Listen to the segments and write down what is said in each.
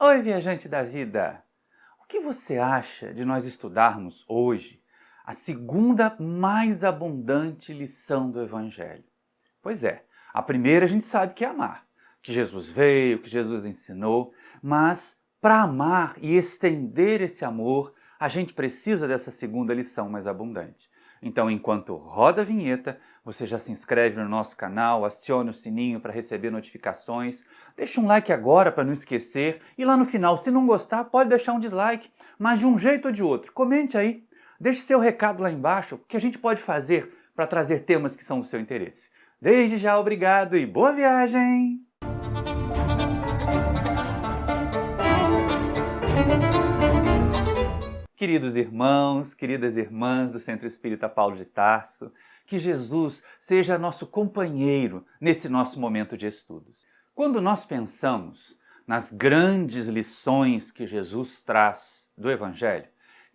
Oi, viajante da vida! O que você acha de nós estudarmos hoje a segunda mais abundante lição do Evangelho? Pois é, a primeira a gente sabe que é amar, que Jesus veio, que Jesus ensinou, mas para amar e estender esse amor, a gente precisa dessa segunda lição mais abundante. Então, enquanto roda a vinheta, você já se inscreve no nosso canal, acione o sininho para receber notificações, deixa um like agora para não esquecer e lá no final, se não gostar, pode deixar um dislike, mas de um jeito ou de outro, comente aí, deixe seu recado lá embaixo, o que a gente pode fazer para trazer temas que são do seu interesse. Desde já, obrigado e boa viagem! Queridos irmãos, queridas irmãs do Centro Espírita Paulo de Tarso, que Jesus seja nosso companheiro nesse nosso momento de estudos. Quando nós pensamos nas grandes lições que Jesus traz do Evangelho,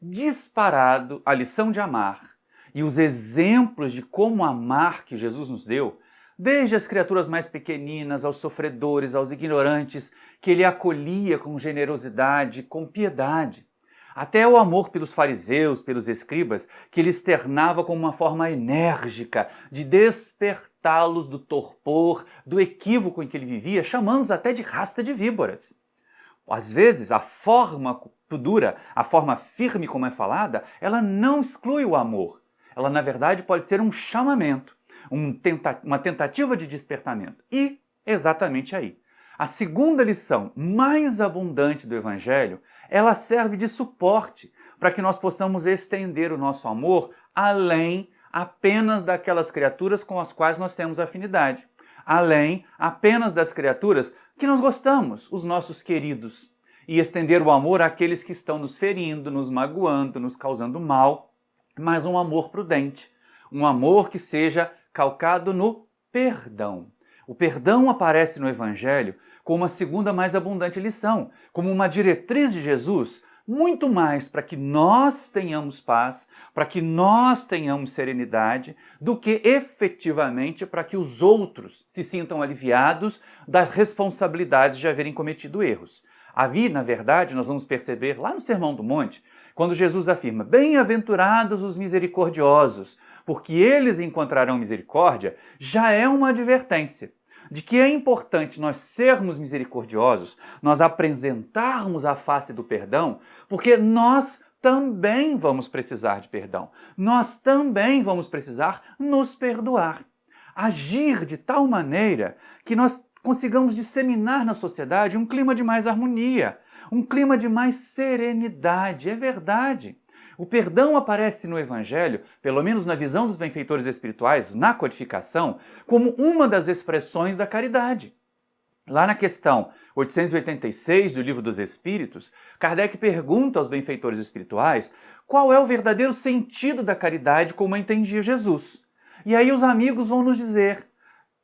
disparado a lição de amar e os exemplos de como amar que Jesus nos deu, desde as criaturas mais pequeninas, aos sofredores, aos ignorantes, que ele acolhia com generosidade, com piedade, até o amor pelos fariseus, pelos escribas, que ele externava como uma forma enérgica de despertá-los do torpor, do equívoco em que ele vivia, chamando-os até de raça de víboras. Às vezes, a forma dura, a forma firme como é falada, ela não exclui o amor. Ela, na verdade, pode ser um chamamento, uma tentativa de despertamento. E, exatamente aí, a segunda lição mais abundante do Evangelho, ela serve de suporte para que nós possamos estender o nosso amor além apenas daquelas criaturas com as quais nós temos afinidade, além apenas das criaturas que nós gostamos, os nossos queridos, e estender o amor àqueles que estão nos ferindo, nos magoando, nos causando mal, mas um amor prudente, um amor que seja calcado no perdão. O perdão aparece no Evangelho como a segunda mais abundante lição, como uma diretriz de Jesus, muito mais para que nós tenhamos paz, para que nós tenhamos serenidade, do que efetivamente para que os outros se sintam aliviados das responsabilidades de haverem cometido erros. Ali, na verdade, nós vamos perceber lá no Sermão do Monte, quando Jesus afirma: "Bem-aventurados os misericordiosos, porque eles encontrarão misericórdia", já é uma advertência de que é importante nós sermos misericordiosos, nós apresentarmos a face do perdão, porque nós também vamos precisar de perdão. Nós também vamos precisar nos perdoar. Agir de tal maneira que nós consigamos disseminar na sociedade um clima de mais harmonia, um clima de mais serenidade. É verdade. O perdão aparece no Evangelho, pelo menos na visão dos benfeitores espirituais, na codificação, como uma das expressões da caridade. Lá na questão 886 do Livro dos Espíritos, Kardec pergunta aos benfeitores espirituais qual é o verdadeiro sentido da caridade como a entendia Jesus. E aí os amigos vão nos dizer: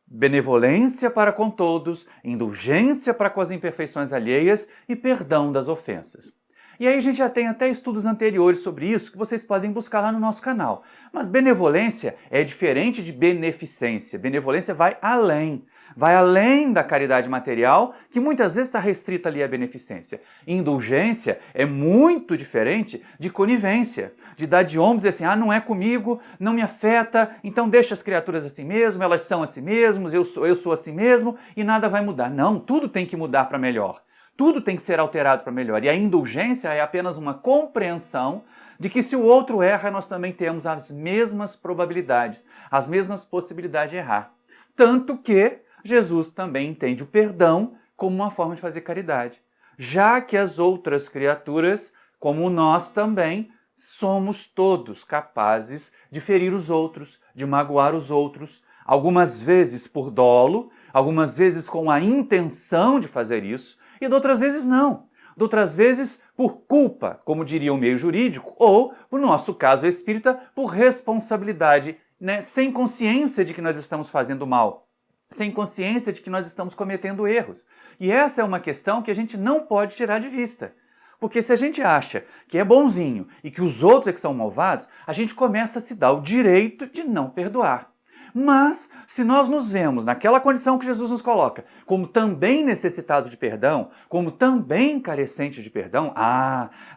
benevolência para com todos, indulgência para com as imperfeições alheias e perdão das ofensas. E aí a gente já tem até estudos anteriores sobre isso que vocês podem buscar lá no nosso canal. Mas benevolência é diferente de beneficência. Benevolência vai além da caridade material, que muitas vezes está restrita ali à beneficência. Indulgência é muito diferente de conivência, de dar de ombros e dizer assim: não é comigo, não me afeta, então deixa as criaturas assim mesmo, elas são assim mesmo, eu sou assim mesmo e nada vai mudar. Não, tudo tem que mudar para melhor. Tudo tem que ser alterado para melhor. E a indulgência é apenas uma compreensão de que se o outro erra, nós também temos as mesmas probabilidades, as mesmas possibilidades de errar. Tanto que Jesus também entende o perdão como uma forma de fazer caridade. Já que as outras criaturas, como nós também, somos todos capazes de ferir os outros, de magoar os outros, algumas vezes por dolo, algumas vezes com a intenção de fazer isso, e de outras vezes não. De outras vezes por culpa, como diria o meio jurídico, ou, no nosso caso espírita, por responsabilidade, sem consciência de que nós estamos fazendo mal, sem consciência de que nós estamos cometendo erros. E essa é uma questão que a gente não pode tirar de vista. Porque se a gente acha que é bonzinho e que os outros é que são malvados, a gente começa a se dar o direito de não perdoar. Mas, se nós nos vemos naquela condição que Jesus nos coloca, como também necessitados de perdão, como também carecentes de perdão,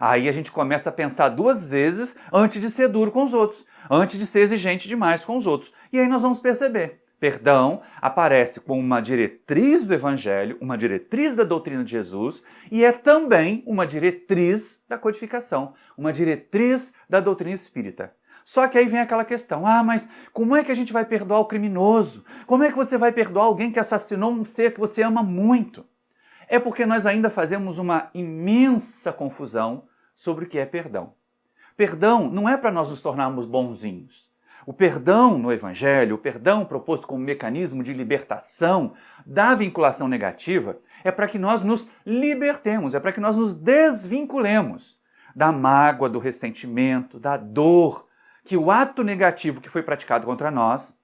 aí a gente começa a pensar duas vezes antes de ser duro com os outros, antes de ser exigente demais com os outros. E aí nós vamos perceber. Perdão aparece como uma diretriz do Evangelho, uma diretriz da doutrina de Jesus e é também uma diretriz da codificação, uma diretriz da doutrina espírita. Só que aí vem aquela questão, mas como é que a gente vai perdoar o criminoso? Como é que você vai perdoar alguém que assassinou um ser que você ama muito? É porque nós ainda fazemos uma imensa confusão sobre o que é perdão. Perdão não é para nós nos tornarmos bonzinhos. O perdão no Evangelho, o perdão proposto como mecanismo de libertação da vinculação negativa, é para que nós nos libertemos, é para que nós nos desvinculemos da mágoa, do ressentimento, da dor, que o ato negativo que foi praticado contra nós,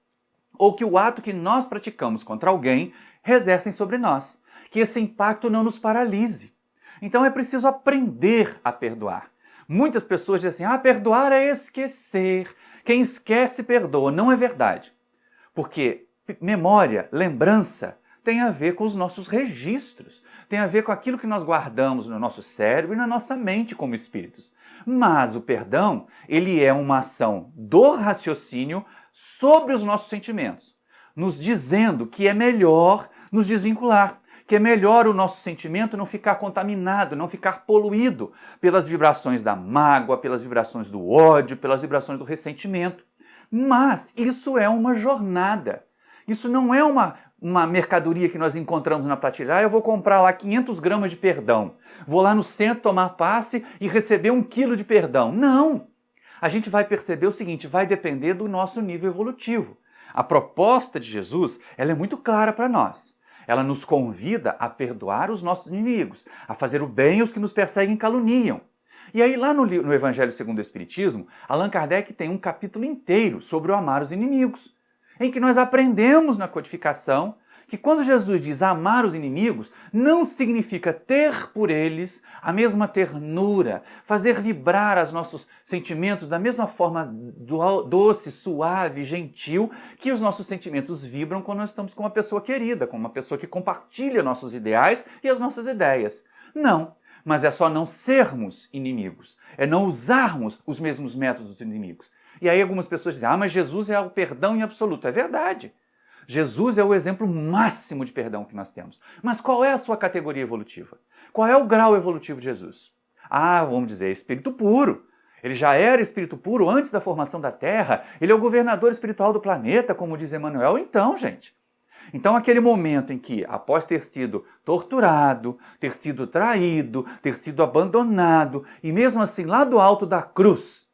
ou que o ato que nós praticamos contra alguém, exercem sobre nós. Que esse impacto não nos paralise. Então é preciso aprender a perdoar. Muitas pessoas dizem assim, perdoar é esquecer. Quem esquece, perdoa. Não é verdade. Porque memória, lembrança, tem a ver com os nossos registros. Tem a ver com aquilo que nós guardamos no nosso cérebro e na nossa mente como espíritos. Mas o perdão, ele é uma ação do raciocínio sobre os nossos sentimentos, nos dizendo que é melhor nos desvincular, que é melhor o nosso sentimento não ficar contaminado, não ficar poluído pelas vibrações da mágoa, pelas vibrações do ódio, pelas vibrações do ressentimento. Mas isso é uma jornada. Isso não é uma mercadoria que nós encontramos na prateleira. Eu vou comprar lá 500 gramas de perdão. Vou lá no centro tomar passe e receber 1 quilo de perdão. Não! A gente vai perceber o seguinte, vai depender do nosso nível evolutivo. A proposta de Jesus, ela é muito clara para nós. Ela nos convida a perdoar os nossos inimigos, a fazer o bem aos que nos perseguem e caluniam. E aí lá no Evangelho segundo o Espiritismo, Allan Kardec tem um capítulo inteiro sobre o amar os inimigos, em que nós aprendemos na codificação que quando Jesus diz amar os inimigos, não significa ter por eles a mesma ternura, fazer vibrar os nossos sentimentos da mesma forma doce, suave, gentil, que os nossos sentimentos vibram quando nós estamos com uma pessoa querida, com uma pessoa que compartilha nossos ideais e as nossas ideias. Não, mas é só não sermos inimigos, é não usarmos os mesmos métodos dos inimigos. E aí algumas pessoas dizem, mas Jesus é o perdão em absoluto. É verdade. Jesus é o exemplo máximo de perdão que nós temos. Mas qual é a sua categoria evolutiva? Qual é o grau evolutivo de Jesus? Vamos dizer, espírito puro. Ele já era espírito puro antes da formação da Terra. Ele é o governador espiritual do planeta, como diz Emmanuel. Então, gente, aquele momento em que, após ter sido torturado, ter sido traído, ter sido abandonado, e mesmo assim, lá do alto da cruz,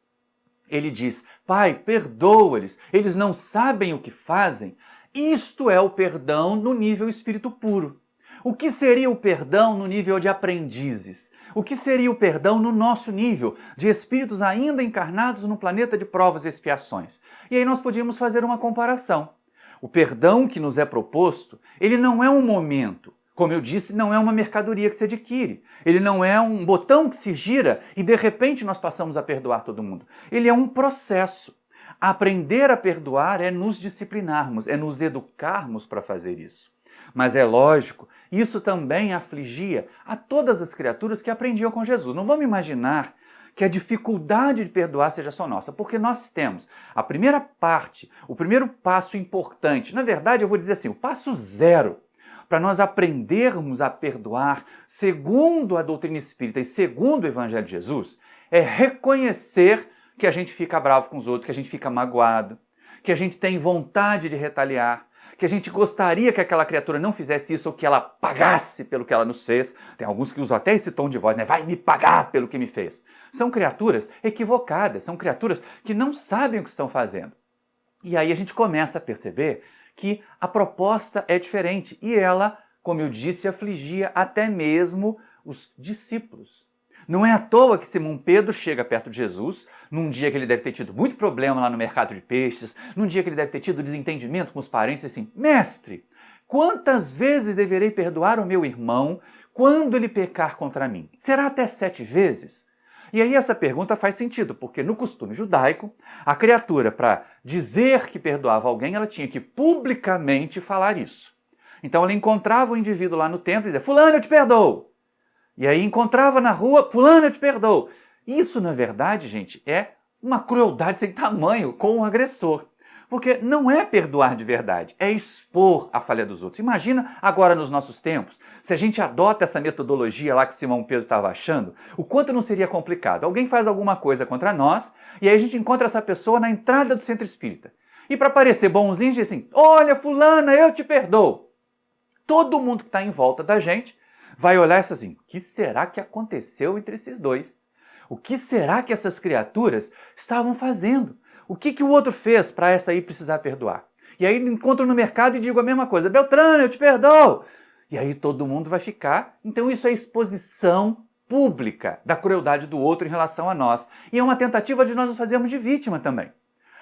ele diz, Pai, perdoa-lhes, eles não sabem o que fazem. Isto é o perdão no nível espírito puro. O que seria o perdão no nível de aprendizes? O que seria o perdão no nosso nível de espíritos ainda encarnados no planeta de provas e expiações? E aí nós podíamos fazer uma comparação. O perdão que nos é proposto, ele não é um momento. Como eu disse, não é uma mercadoria que se adquire. Ele não é um botão que se gira e de repente nós passamos a perdoar todo mundo. Ele é um processo. Aprender a perdoar é nos disciplinarmos, é nos educarmos para fazer isso. Mas é lógico, isso também afligia a todas as criaturas que aprendiam com Jesus. Não vamos imaginar que a dificuldade de perdoar seja só nossa, porque nós temos a primeira parte, o primeiro passo importante, na verdade eu vou dizer assim, o passo zero, para nós aprendermos a perdoar segundo a doutrina espírita e segundo o Evangelho de Jesus, é reconhecer que a gente fica bravo com os outros, que a gente fica magoado, que a gente tem vontade de retaliar, que a gente gostaria que aquela criatura não fizesse isso ou que ela pagasse pelo que ela nos fez. Tem alguns que usam até esse tom de voz, né? Vai me pagar pelo que me fez. São criaturas equivocadas, são criaturas que não sabem o que estão fazendo. E aí a gente começa a perceber que a proposta é diferente e ela, como eu disse, afligia até mesmo os discípulos. Não é à toa que Simão Pedro chega perto de Jesus, num dia que ele deve ter tido muito problema lá no mercado de peixes, num dia que ele deve ter tido desentendimento com os parentes, assim, Mestre, quantas vezes deverei perdoar o meu irmão quando ele pecar contra mim? Será até 7 vezes? E aí essa pergunta faz sentido, porque no costume judaico, a criatura, para dizer que perdoava alguém, ela tinha que publicamente falar isso. Então ela encontrava o indivíduo lá no templo e dizia, fulano, eu te perdoo. E aí encontrava na rua, fulano, eu te perdoo. Isso, na verdade, gente, é uma crueldade sem tamanho com o agressor. Porque não é perdoar de verdade, é expor a falha dos outros. Imagina agora nos nossos tempos, se a gente adota essa metodologia lá que Simão Pedro estava achando, o quanto não seria complicado. Alguém faz alguma coisa contra nós e aí a gente encontra essa pessoa na entrada do centro espírita. E para parecer bonzinho, diz assim, olha fulana, eu te perdoo. Todo mundo que está em volta da gente vai olhar e assim, o que será que aconteceu entre esses dois? O que será que essas criaturas estavam fazendo? O que o outro fez para essa aí precisar perdoar? E aí encontro no mercado e digo a mesma coisa. Beltrano, eu te perdoo. E aí todo mundo vai ficar. Então isso é exposição pública da crueldade do outro em relação a nós. E é uma tentativa de nós nos fazermos de vítima também.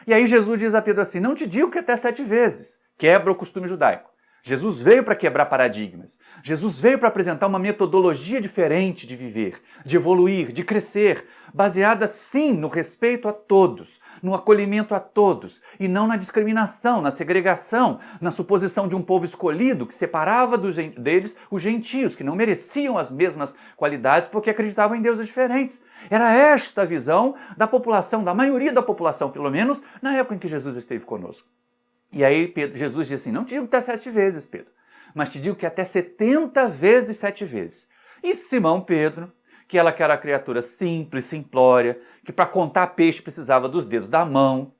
E aí Jesus diz a Pedro assim, não te digo que até 7 vezes. Quebra o costume judaico. Jesus veio para quebrar paradigmas. Jesus veio para apresentar uma metodologia diferente de viver, de evoluir, de crescer, baseada sim no respeito a todos, no acolhimento a todos, e não na discriminação, na segregação, na suposição de um povo escolhido que separava deles os gentios, que não mereciam as mesmas qualidades porque acreditavam em deuses diferentes. Era esta a visão da população, da maioria da população, pelo menos, na época em que Jesus esteve conosco. E aí Jesus diz assim, não te digo até 7 vezes, Pedro, mas te digo que até 70 vezes 7 vezes. E Simão Pedro, que ela que era a criatura simples, simplória, que para contar peixe precisava dos dedos da mão,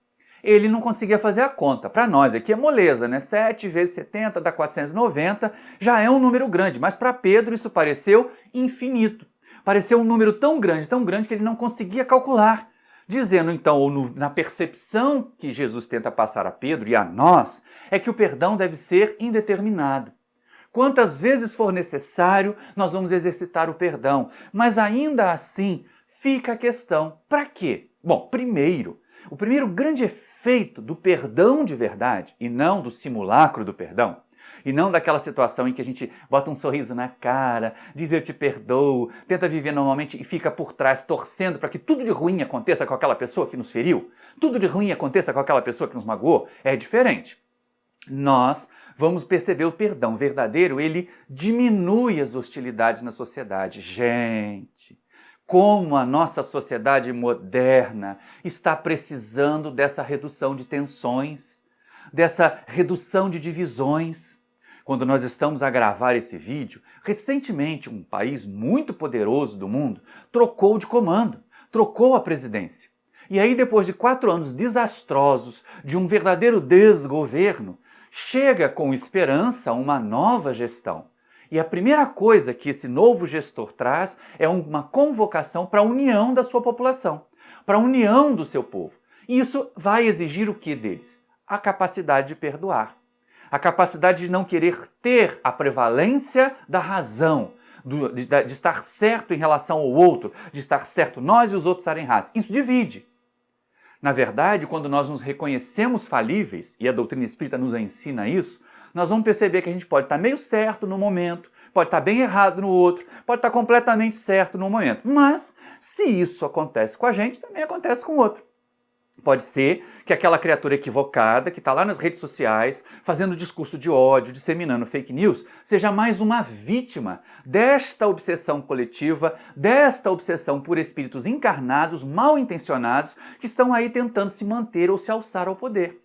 ele não conseguia fazer a conta. Para nós aqui é moleza, né? 7 vezes 70 dá 490, já é um número grande, mas para Pedro isso pareceu infinito. Pareceu um número tão grande que ele não conseguia calcular. Dizendo então, ou na percepção que Jesus tenta passar a Pedro e a nós, é que o perdão deve ser indeterminado. Quantas vezes for necessário, nós vamos exercitar o perdão. Mas ainda assim, fica a questão, para quê? Bom, o primeiro grande efeito do perdão de verdade, e não do simulacro do perdão, e não daquela situação em que a gente bota um sorriso na cara, diz eu te perdoo, tenta viver normalmente e fica por trás torcendo para que tudo de ruim aconteça com aquela pessoa que nos feriu, tudo de ruim aconteça com aquela pessoa que nos magoou, é diferente. Nós vamos perceber o perdão verdadeiro, ele diminui as hostilidades na sociedade. Gente, como a nossa sociedade moderna está precisando dessa redução de tensões, dessa redução de divisões. Quando nós estamos a gravar esse vídeo, recentemente um país muito poderoso do mundo trocou de comando, trocou a presidência. E aí depois de 4 anos desastrosos, de um verdadeiro desgoverno, chega com esperança uma nova gestão. E a primeira coisa que esse novo gestor traz é uma convocação para a união da sua população, para a união do seu povo. E isso vai exigir o que deles? A capacidade de perdoar. A capacidade de não querer ter a prevalência da razão, de estar certo em relação ao outro, de estar certo nós e os outros estarem errados. Isso divide. Na verdade, quando nós nos reconhecemos falíveis, e a doutrina espírita nos ensina isso, nós vamos perceber que a gente pode estar meio certo no momento, pode estar bem errado no outro, pode estar completamente certo no momento. Mas, se isso acontece com a gente, também acontece com o outro. Pode ser que aquela criatura equivocada, que está lá nas redes sociais, fazendo discurso de ódio, disseminando fake news, seja mais uma vítima desta obsessão coletiva, desta obsessão por espíritos encarnados, mal intencionados, que estão aí tentando se manter ou se alçar ao poder.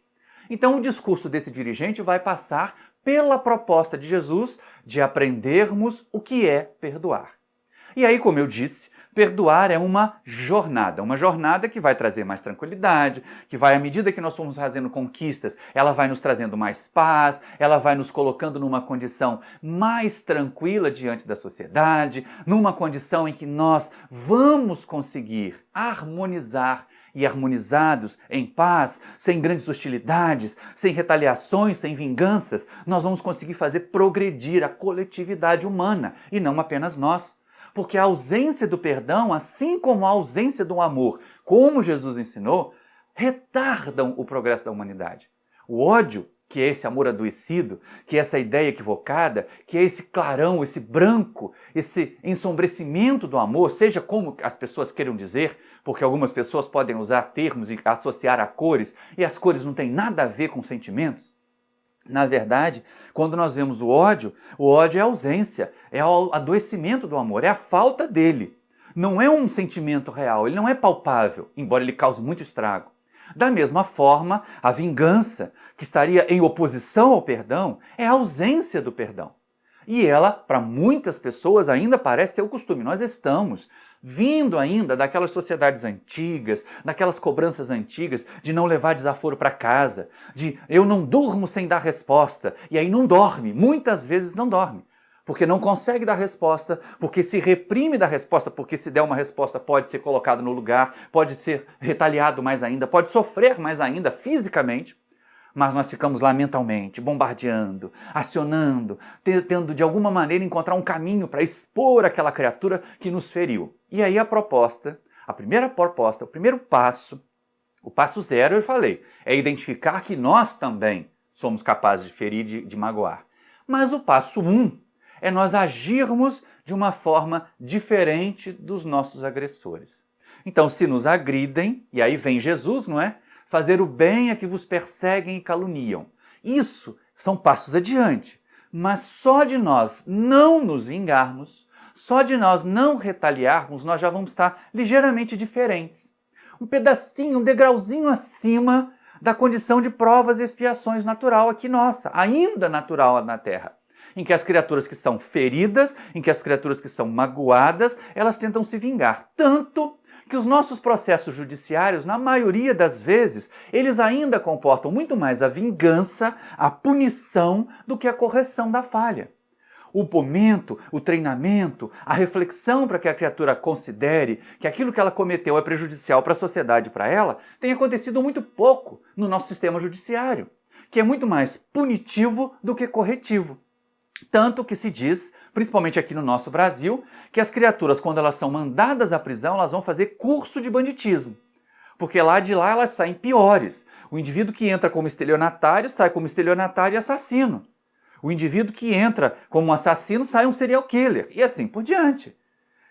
Então o discurso desse dirigente vai passar pela proposta de Jesus de aprendermos o que é perdoar. E aí, como eu disse, perdoar é uma jornada que vai trazer mais tranquilidade, que vai, à medida que nós formos fazendo conquistas, ela vai nos trazendo mais paz, ela vai nos colocando numa condição mais tranquila diante da sociedade, numa condição em que nós vamos conseguir harmonizar e harmonizados, em paz, sem grandes hostilidades, sem retaliações, sem vinganças, nós vamos conseguir fazer progredir a coletividade humana e não apenas nós. Porque a ausência do perdão, assim como a ausência do amor, como Jesus ensinou, retardam o progresso da humanidade. O ódio que é esse amor adoecido, que é essa ideia equivocada, que é esse clarão, esse branco, esse ensombrecimento do amor, seja como as pessoas queiram dizer, porque algumas pessoas podem usar termos e associar a cores, e as cores não têm nada a ver com sentimentos. Na verdade, quando nós vemos o ódio é a ausência, é o adoecimento do amor, é a falta dele. Não é um sentimento real, ele não é palpável, embora ele cause muito estrago. Da mesma forma, a vingança, que estaria em oposição ao perdão, é a ausência do perdão. E ela, para muitas pessoas, ainda parece ser o costume. Nós estamos vindo ainda daquelas sociedades antigas, daquelas cobranças antigas de não levar desaforo para casa, de eu não durmo sem dar resposta, e aí não dorme, muitas vezes não dorme. Porque não consegue dar resposta, porque se reprime da resposta, porque se der uma resposta pode ser colocado no lugar, pode ser retaliado mais ainda, pode sofrer mais ainda fisicamente, mas nós ficamos lá mentalmente, bombardeando, acionando, tentando de alguma maneira encontrar um caminho para expor aquela criatura que nos feriu. E aí a primeira proposta, o primeiro passo, o passo zero, eu falei, é identificar que nós também somos capazes de ferir, de magoar. Mas o passo 1 é nós agirmos de uma forma diferente dos nossos agressores. Então, se nos agridem, e aí vem Jesus, não é? Fazer o bem a que vos perseguem e caluniam. Isso são passos adiante. Mas só de nós não nos vingarmos, só de nós não retaliarmos, nós já vamos estar ligeiramente diferentes. Um pedacinho, um degrauzinho acima da condição de provas e expiações natural aqui nossa, ainda natural na Terra. Em que as criaturas que são feridas, em que as criaturas que são magoadas, elas tentam se vingar. Tanto que os nossos processos judiciários, na maioria das vezes, eles ainda comportam muito mais a vingança, a punição, do que a correção da falha. O momento, o treinamento, a reflexão para que a criatura considere que aquilo que ela cometeu é prejudicial para a sociedade e para ela, tem acontecido muito pouco no nosso sistema judiciário, que é muito mais punitivo do que corretivo. Tanto que se diz, principalmente aqui no nosso Brasil, que as criaturas, quando elas são mandadas à prisão, elas vão fazer curso de banditismo. Porque lá de lá elas saem piores. O indivíduo que entra como estelionatário sai como estelionatário e assassino. O indivíduo que entra como um assassino sai um serial killer. E assim por diante.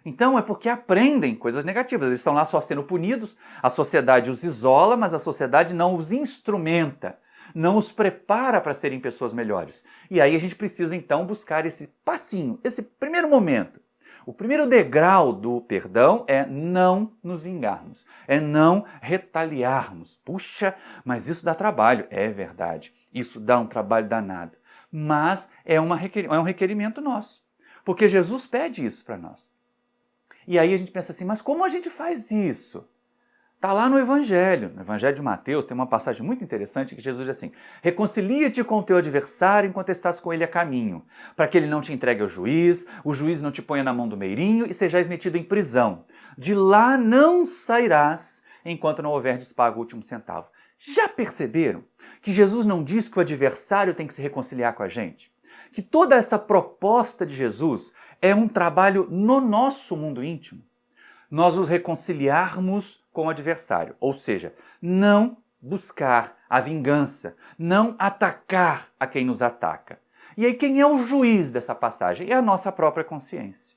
Então é porque aprendem coisas negativas. Eles estão lá só sendo punidos, a sociedade os isola, mas a sociedade não os instrumenta. Não os prepara para serem pessoas melhores. E aí a gente precisa então buscar esse passinho, esse primeiro momento. O primeiro degrau do perdão é não nos vingarmos, é não retaliarmos. Puxa, mas isso dá trabalho. É verdade, isso dá um trabalho danado. Mas é um requerimento nosso, porque Jesus pede isso para nós. E aí a gente pensa assim, mas como a gente faz isso? Está lá no Evangelho de Mateus, tem uma passagem muito interessante que Jesus diz assim: reconcilia-te com o teu adversário enquanto estás com ele a caminho, para que ele não te entregue ao juiz, o juiz não te ponha na mão do meirinho e sejais metido em prisão. De lá não sairás enquanto não houverdes pago o último centavo. Já perceberam que Jesus não diz que o adversário tem que se reconciliar com a gente? Que toda essa proposta de Jesus é um trabalho no nosso mundo íntimo. Nós nos reconciliarmos com o adversário, ou seja, não buscar a vingança, não atacar a quem nos ataca. E aí quem é o juiz dessa passagem? É a nossa própria consciência.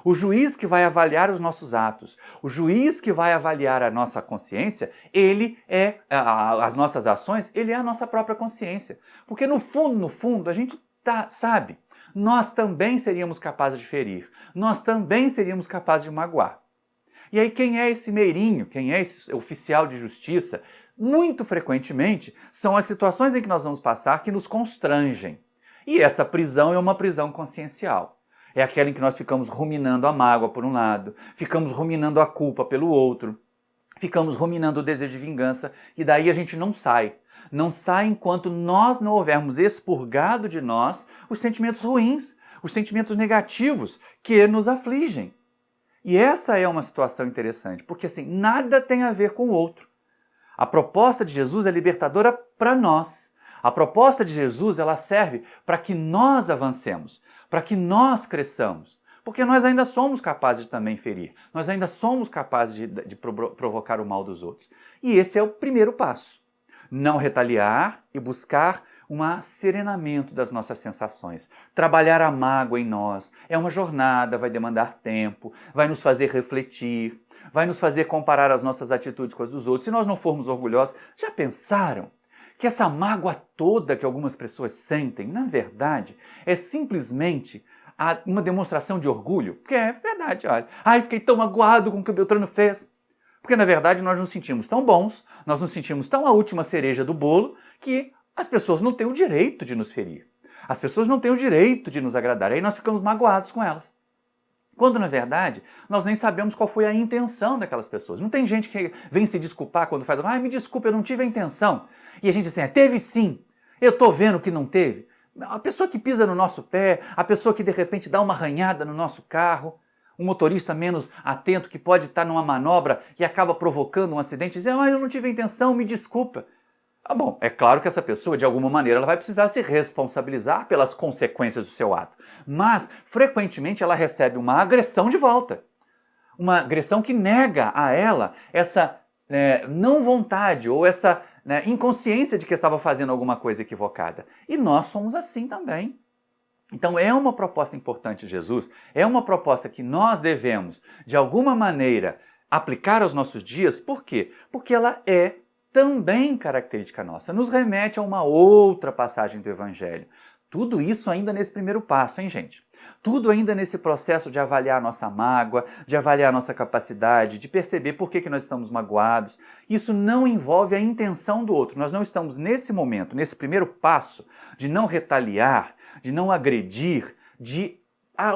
O juiz que vai avaliar os nossos atos, o juiz que vai avaliar a nossa consciência, ele é, as nossas ações, ele é a nossa própria consciência. Porque no fundo, a gente sabe, nós também seríamos capazes de ferir, nós também seríamos capazes de magoar. E aí quem é esse meirinho, quem é esse oficial de justiça? Muito frequentemente são as situações em que nós vamos passar que nos constrangem. E essa prisão é uma prisão consciencial. É aquela em que nós ficamos ruminando a mágoa por um lado, ficamos ruminando a culpa pelo outro, ficamos ruminando o desejo de vingança e daí a gente não sai. Não sai enquanto nós não houvermos expurgado de nós os sentimentos ruins, os sentimentos negativos que nos afligem. E essa é uma situação interessante, porque assim, nada tem a ver com o outro. A proposta de Jesus é libertadora para nós. A proposta de Jesus, ela serve para que nós avancemos, para que nós cresçamos. Porque nós ainda somos capazes de também ferir. Nós ainda somos capazes de provocar o mal dos outros. E esse é o primeiro passo. Não retaliar e buscar um serenamento das nossas sensações. Trabalhar a mágoa em nós é uma jornada, vai demandar tempo, vai nos fazer refletir, vai nos fazer comparar as nossas atitudes com as dos outros. Se nós não formos orgulhosos, já pensaram que essa mágoa toda que algumas pessoas sentem, na verdade, é simplesmente uma demonstração de orgulho? Porque é verdade, olha. Ai, fiquei tão magoado com o que o Beltrano fez. Porque, na verdade, nós nos sentimos tão bons, nós nos sentimos tão a última cereja do bolo, que as pessoas não têm o direito de nos ferir. As pessoas não têm o direito de nos agradar. Aí nós ficamos magoados com elas. Quando, na verdade, nós nem sabemos qual foi a intenção daquelas pessoas. Não tem gente que vem se desculpar quando faz... me desculpa, eu não tive a intenção. E a gente diz assim, teve sim. Eu estou vendo que não teve. A pessoa que pisa no nosso pé, a pessoa que de repente dá uma arranhada no nosso carro, um motorista menos atento que pode estar numa manobra e acaba provocando um acidente, dizendo, eu não tive a intenção, me desculpa. Bom, é claro que essa pessoa, de alguma maneira, ela vai precisar se responsabilizar pelas consequências do seu ato. Mas, frequentemente, ela recebe uma agressão de volta. Uma agressão que nega a ela essa não vontade ou essa inconsciência de que estava fazendo alguma coisa equivocada. E nós somos assim também. Então é uma proposta importante de Jesus, é uma proposta que nós devemos, de alguma maneira, aplicar aos nossos dias. Por quê? Porque ela é também característica nossa. Nos remete a uma outra passagem do Evangelho. Tudo isso ainda nesse primeiro passo, hein, gente? Tudo ainda nesse processo de avaliar a nossa mágoa, de avaliar a nossa capacidade, de perceber por que nós estamos magoados. Isso não envolve a intenção do outro. Nós não estamos nesse momento, nesse primeiro passo, de não retaliar, de não agredir, de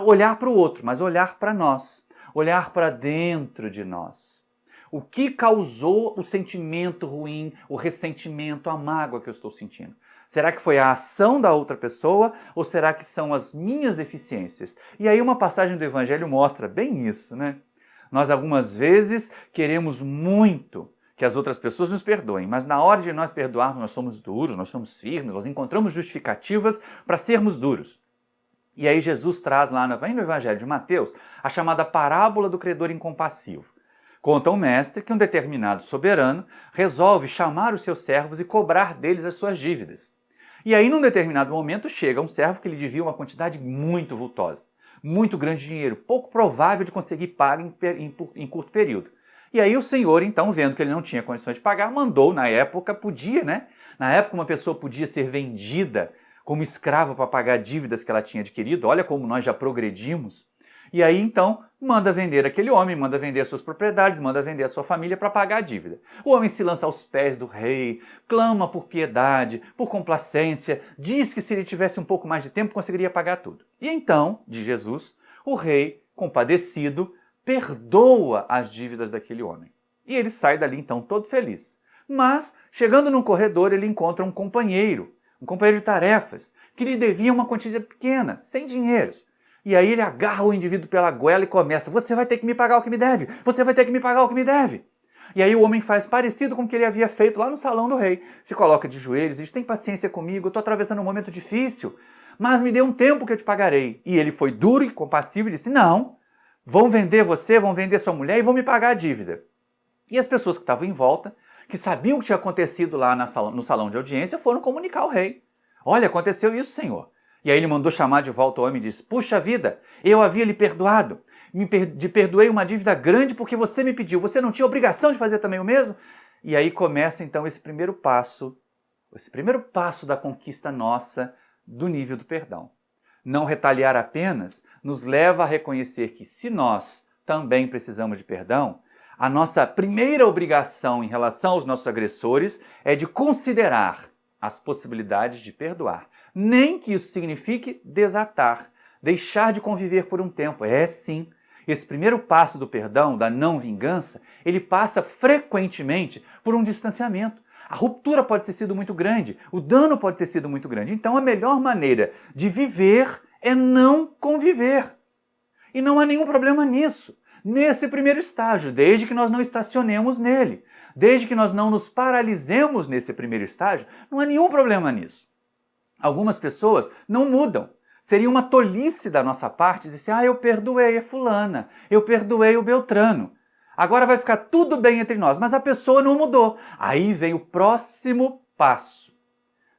olhar para o outro, mas olhar para nós, olhar para dentro de nós. O que causou o sentimento ruim, o ressentimento, a mágoa que eu estou sentindo? Será que foi a ação da outra pessoa ou será que são as minhas deficiências? E aí uma passagem do Evangelho mostra bem isso, né? Nós algumas vezes queremos muito que as outras pessoas nos perdoem, mas na hora de nós perdoarmos nós somos duros, nós somos firmes, nós encontramos justificativas para sermos duros. E aí Jesus traz lá no Evangelho de Mateus a chamada parábola do credor incompassivo. Conta o mestre que um determinado soberano resolve chamar os seus servos e cobrar deles as suas dívidas. E aí, num determinado momento, chega um servo que lhe devia uma quantidade muito vultosa, muito grande dinheiro, pouco provável de conseguir pagar em curto período. E aí o senhor, então, vendo que ele não tinha condições de pagar, mandou, na época, podia, né? Na época, uma pessoa podia ser vendida como escrava para pagar dívidas que ela tinha adquirido. Olha como nós já progredimos. E aí, então, manda vender aquele homem, manda vender as suas propriedades, manda vender a sua família para pagar a dívida. O homem se lança aos pés do rei, clama por piedade, por complacência, diz que se ele tivesse um pouco mais de tempo conseguiria pagar tudo. E então, diz Jesus, o rei, compadecido, perdoa as dívidas daquele homem. E ele sai dali, então, todo feliz. Mas, chegando num corredor, ele encontra um companheiro de tarefas, que lhe devia uma quantia pequena, sem dinheiros. E aí ele agarra o indivíduo pela goela e começa, você vai ter que me pagar o que me deve, você vai ter que me pagar o que me deve. E aí o homem faz parecido com o que ele havia feito lá no salão do rei. Se coloca de joelhos e diz, tem paciência comigo, eu estou atravessando um momento difícil, mas me dê um tempo que eu te pagarei. E ele foi duro e compassivo e disse, não, vão vender você, vão vender sua mulher e vão me pagar a dívida. E as pessoas que estavam em volta, que sabiam o que tinha acontecido lá no salão de audiência, foram comunicar ao rei. Olha, aconteceu isso, senhor. E aí ele mandou chamar de volta o homem e disse, puxa vida, eu havia lhe perdoado, perdoei uma dívida grande porque você me pediu, você não tinha obrigação de fazer também o mesmo? E aí começa então esse primeiro passo da conquista nossa do nível do perdão. Não retaliar apenas nos leva a reconhecer que se nós também precisamos de perdão, a nossa primeira obrigação em relação aos nossos agressores é de considerar as possibilidades de perdoar. Nem que isso signifique desatar, deixar de conviver por um tempo. É sim, esse primeiro passo do perdão, da não vingança, ele passa frequentemente por um distanciamento. A ruptura pode ter sido muito grande, o dano pode ter sido muito grande. Então a melhor maneira de viver é não conviver. E não há nenhum problema nisso. Nesse primeiro estágio, desde que nós não estacionemos nele, desde que nós não nos paralisemos nesse primeiro estágio, não há nenhum problema nisso. Algumas pessoas não mudam. Seria uma tolice da nossa parte dizer assim, eu perdoei a fulana, eu perdoei o Beltrano. Agora vai ficar tudo bem entre nós, mas a pessoa não mudou. Aí vem o próximo passo.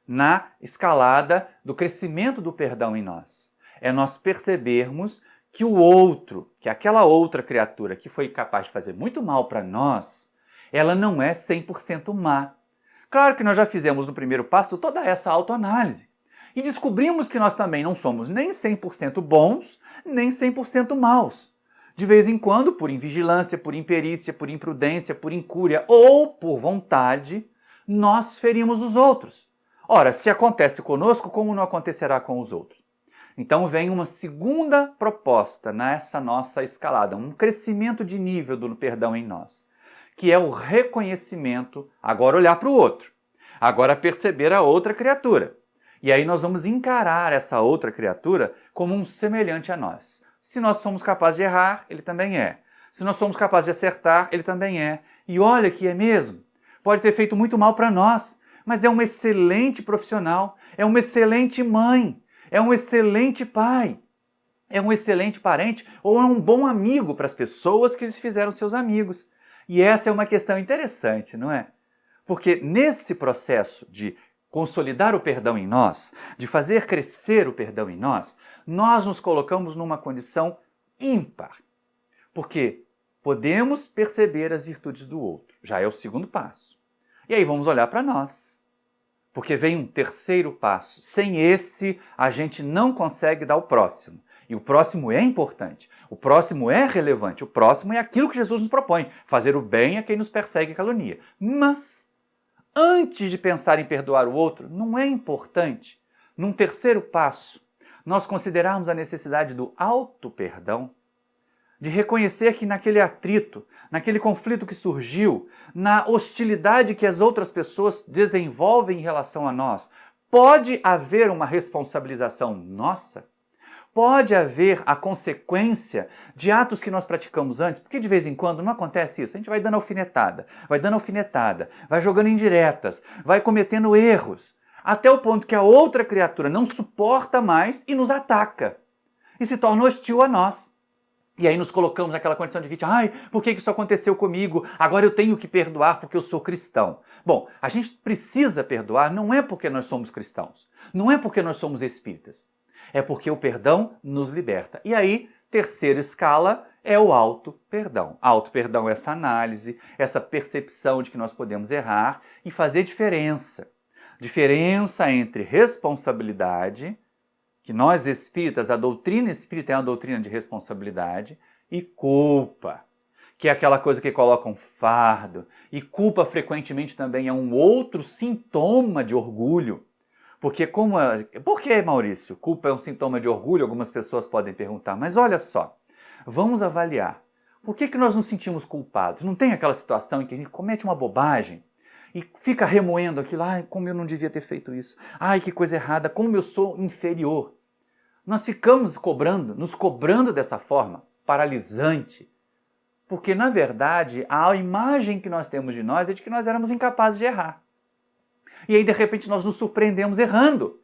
na escalada do crescimento do perdão em nós. É nós percebermos que o outro, que aquela outra criatura que foi capaz de fazer muito mal para nós, ela não é 100% má. Claro que nós já fizemos no primeiro passo toda essa autoanálise e descobrimos que nós também não somos nem 100% bons, nem 100% maus. De vez em quando, por invigilância, por imperícia, por imprudência, por incúria ou por vontade, nós ferimos os outros. Ora, se acontece conosco, como não acontecerá com os outros? Então vem uma segunda proposta nessa nossa escalada, um crescimento de nível do perdão em nós, que é o reconhecimento, agora olhar para o outro, agora perceber a outra criatura. E aí nós vamos encarar essa outra criatura como um semelhante a nós. Se nós somos capazes de errar, ele também é. Se nós somos capazes de acertar, ele também é. E olha que é mesmo. Pode ter feito muito mal para nós, mas é um excelente profissional, é uma excelente mãe, é um excelente pai, é um excelente parente ou é um bom amigo para as pessoas que eles fizeram seus amigos. E essa é uma questão interessante, não é? Porque nesse processo de consolidar o perdão em nós, de fazer crescer o perdão em nós, nós nos colocamos numa condição ímpar. Porque podemos perceber as virtudes do outro, já é o segundo passo. E aí vamos olhar para nós. Porque vem um terceiro passo. Sem esse, a gente não consegue dar o próximo. E o próximo é importante, o próximo é relevante, o próximo é aquilo que Jesus nos propõe, fazer o bem a quem nos persegue e calunia. Mas, antes de pensar em perdoar o outro, não é importante, num terceiro passo, nós considerarmos a necessidade do auto-perdão, de reconhecer que naquele atrito, naquele conflito que surgiu, na hostilidade que as outras pessoas desenvolvem em relação a nós, pode haver uma responsabilização nossa? Pode haver a consequência de atos que nós praticamos antes, porque de vez em quando não acontece isso. A gente vai dando alfinetada, vai jogando indiretas, vai cometendo erros, até o ponto que a outra criatura não suporta mais e nos ataca, e se torna hostil a nós. E aí nos colocamos naquela condição de vítima. Ai, por que isso aconteceu comigo? Agora eu tenho que perdoar porque eu sou cristão. Bom, a gente precisa perdoar não é porque nós somos cristãos, não é porque nós somos espíritas. É porque o perdão nos liberta. E aí, terceira escala é o auto-perdão. Auto-perdão é essa análise, essa percepção de que nós podemos errar e fazer diferença. Diferença entre responsabilidade, que nós espíritas, a doutrina espírita é uma doutrina de responsabilidade, e culpa, que é aquela coisa que coloca um fardo. E culpa frequentemente também é um outro sintoma de orgulho. Porque por que, Maurício? Culpa é um sintoma de orgulho? Algumas pessoas podem perguntar. Mas olha só, vamos avaliar. Por que nós nos sentimos culpados? Não tem aquela situação em que a gente comete uma bobagem e fica remoendo aquilo. Ai, como eu não devia ter feito isso. Ai, que coisa errada, como eu sou inferior. Nós ficamos nos cobrando dessa forma, paralisante. Porque, na verdade, a imagem que nós temos de nós é de que nós éramos incapazes de errar. E aí, de repente, nós nos surpreendemos errando.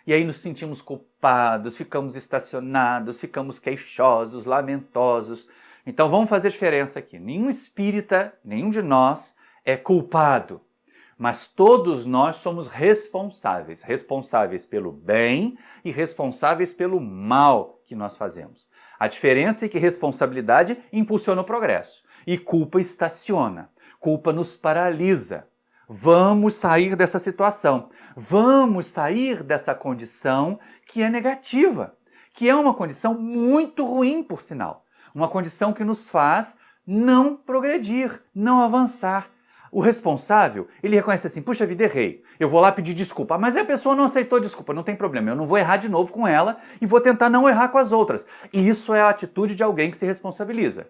E aí nos sentimos culpados, ficamos estacionados, ficamos queixosos, lamentosos. Então vamos fazer diferença aqui. Nenhum espírita, nenhum de nós é culpado. Mas todos nós somos responsáveis. Responsáveis pelo bem e responsáveis pelo mal que nós fazemos. A diferença é que responsabilidade impulsiona o progresso. E culpa estaciona. Culpa nos paralisa. Vamos sair dessa situação, vamos sair dessa condição que é negativa, que é uma condição muito ruim, por sinal. Uma condição que nos faz não progredir, não avançar. O responsável, ele reconhece assim, puxa vida, errei, eu vou lá pedir desculpa, mas a pessoa não aceitou desculpa, não tem problema, eu não vou errar de novo com ela e vou tentar não errar com as outras. E isso é a atitude de alguém que se responsabiliza.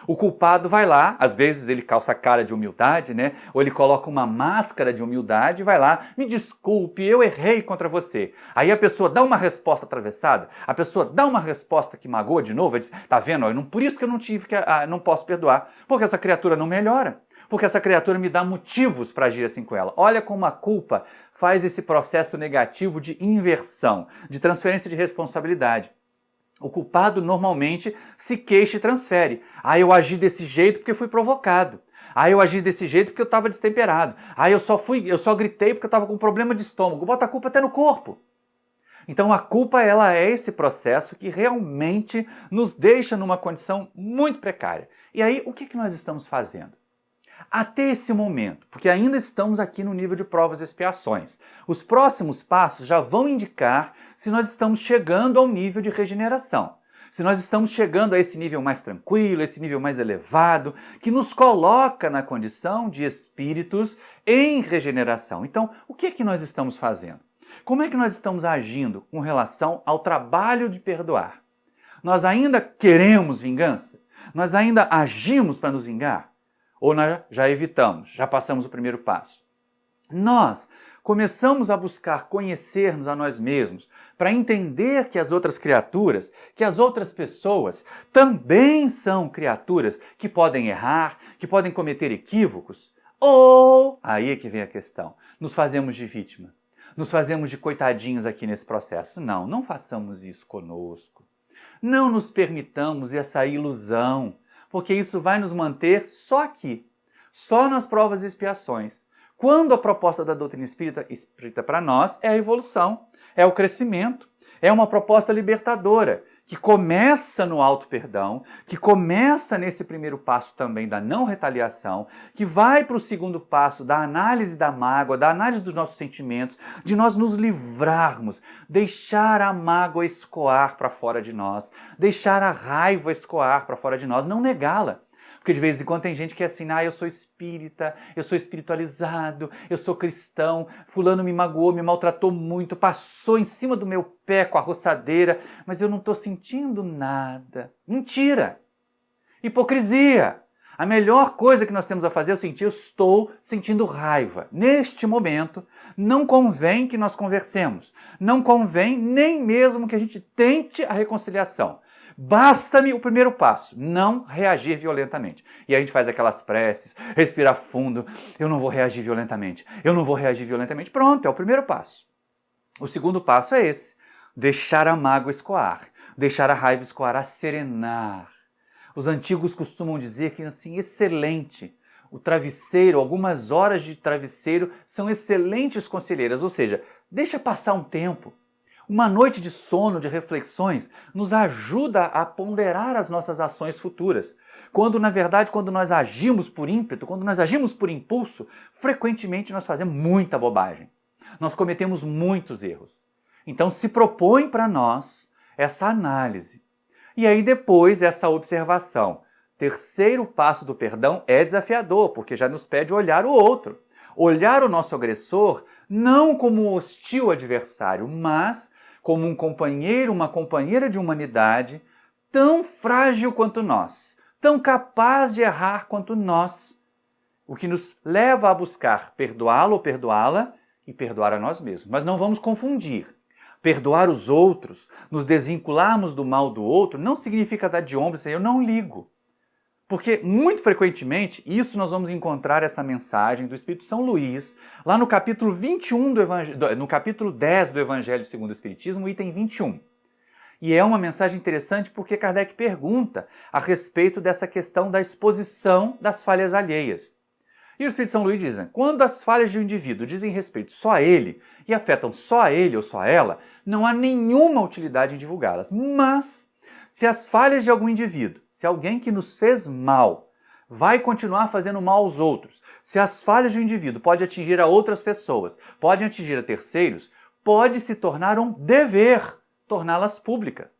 O culpado vai lá, às vezes ele calça a cara de humildade, né? Ou ele coloca uma máscara de humildade e vai lá, me desculpe, eu errei contra você. Aí a pessoa dá uma resposta atravessada, a pessoa dá uma resposta que magoa de novo, ele diz, tá vendo? Por isso que eu não posso perdoar, porque essa criatura não melhora, porque essa criatura me dá motivos para agir assim com ela. Olha como a culpa faz esse processo negativo de inversão, de transferência de responsabilidade. O culpado normalmente se queixa e transfere. Ah, eu agi desse jeito porque fui provocado. Ah, eu agi desse jeito porque eu estava destemperado. Ah, eu só gritei porque eu estava com problema de estômago. Bota a culpa até no corpo. Então a culpa, ela é esse processo que realmente nos deixa numa condição muito precária. E aí, o que nós estamos fazendo? Até esse momento, porque ainda estamos aqui no nível de provas e expiações, os próximos passos já vão indicar se nós estamos chegando ao nível de regeneração. Se nós estamos chegando a esse nível mais tranquilo, esse nível mais elevado, que nos coloca na condição de espíritos em regeneração. Então, o que é que nós estamos fazendo? Como é que nós estamos agindo com relação ao trabalho de perdoar? Nós ainda queremos vingança? Nós ainda agimos para nos vingar? Ou nós já evitamos, já passamos o primeiro passo? Nós começamos a buscar conhecer-nos a nós mesmos para entender que as outras criaturas, que as outras pessoas também são criaturas que podem errar, que podem cometer equívocos? Ou, aí é que vem a questão, nos fazemos de vítima, nos fazemos de coitadinhos aqui nesse processo? Não, não façamos isso conosco. Não nos permitamos essa ilusão, porque isso vai nos manter só aqui, só nas provas e expiações. Quando a proposta da doutrina espírita para nós é a evolução, é o crescimento, é uma proposta libertadora, que começa no auto-perdão, que começa nesse primeiro passo também da não retaliação, que vai para o segundo passo da análise da mágoa, da análise dos nossos sentimentos, de nós nos livrarmos, deixar a mágoa escoar para fora de nós, deixar a raiva escoar para fora de nós, não negá-la. Porque de vez em quando tem gente que é assim, eu sou espírita, eu sou espiritualizado, eu sou cristão, fulano me magoou, me maltratou muito, passou em cima do meu pé com a roçadeira, mas eu não estou sentindo nada. Mentira! Hipocrisia! A melhor coisa que nós temos a fazer é sentir, eu estou sentindo raiva. Neste momento, não convém que nós conversemos, não convém nem mesmo que a gente tente a reconciliação. Basta-me o primeiro passo, não reagir violentamente. E a gente faz aquelas preces, respira fundo, eu não vou reagir violentamente, eu não vou reagir violentamente. Pronto, é o primeiro passo. O segundo passo é esse, deixar a mágoa escoar, deixar a raiva escoar, acerenar. Os antigos costumam dizer que, assim, excelente, o travesseiro, algumas horas de travesseiro são excelentes conselheiras, ou seja, deixa passar um tempo. Uma noite de sono, de reflexões, nos ajuda a ponderar as nossas ações futuras. Quando, na verdade, quando nós agimos por ímpeto, quando nós agimos por impulso, frequentemente nós fazemos muita bobagem. Nós cometemos muitos erros. Então se propõe para nós essa análise. E aí depois essa observação. Terceiro passo do perdão é desafiador, porque já nos pede olhar o outro. Olhar o nosso agressor não como um hostil adversário, mas como um companheiro, uma companheira de humanidade tão frágil quanto nós, tão capaz de errar quanto nós, o que nos leva a buscar perdoá-lo ou perdoá-la e perdoar a nós mesmos. Mas não vamos confundir. Perdoar os outros, nos desvincularmos do mal do outro, não significa dar de ombros e dizer, eu não ligo. Porque, muito frequentemente, isso nós vamos encontrar essa mensagem do Espírito São Luís, lá no capítulo 21 no capítulo 10 do Evangelho segundo o Espiritismo, item 21. E é uma mensagem interessante porque Kardec pergunta a respeito dessa questão da exposição das falhas alheias. E o Espírito São Luís diz, quando as falhas de um indivíduo dizem respeito só a ele e afetam só a ele ou só a ela, não há nenhuma utilidade em divulgá-las. Mas, se as falhas de algum indivíduo, se alguém que nos fez mal vai continuar fazendo mal aos outros, se as falhas de um indivíduo podem atingir a outras pessoas, podem atingir a terceiros, pode se tornar um dever torná-las públicas.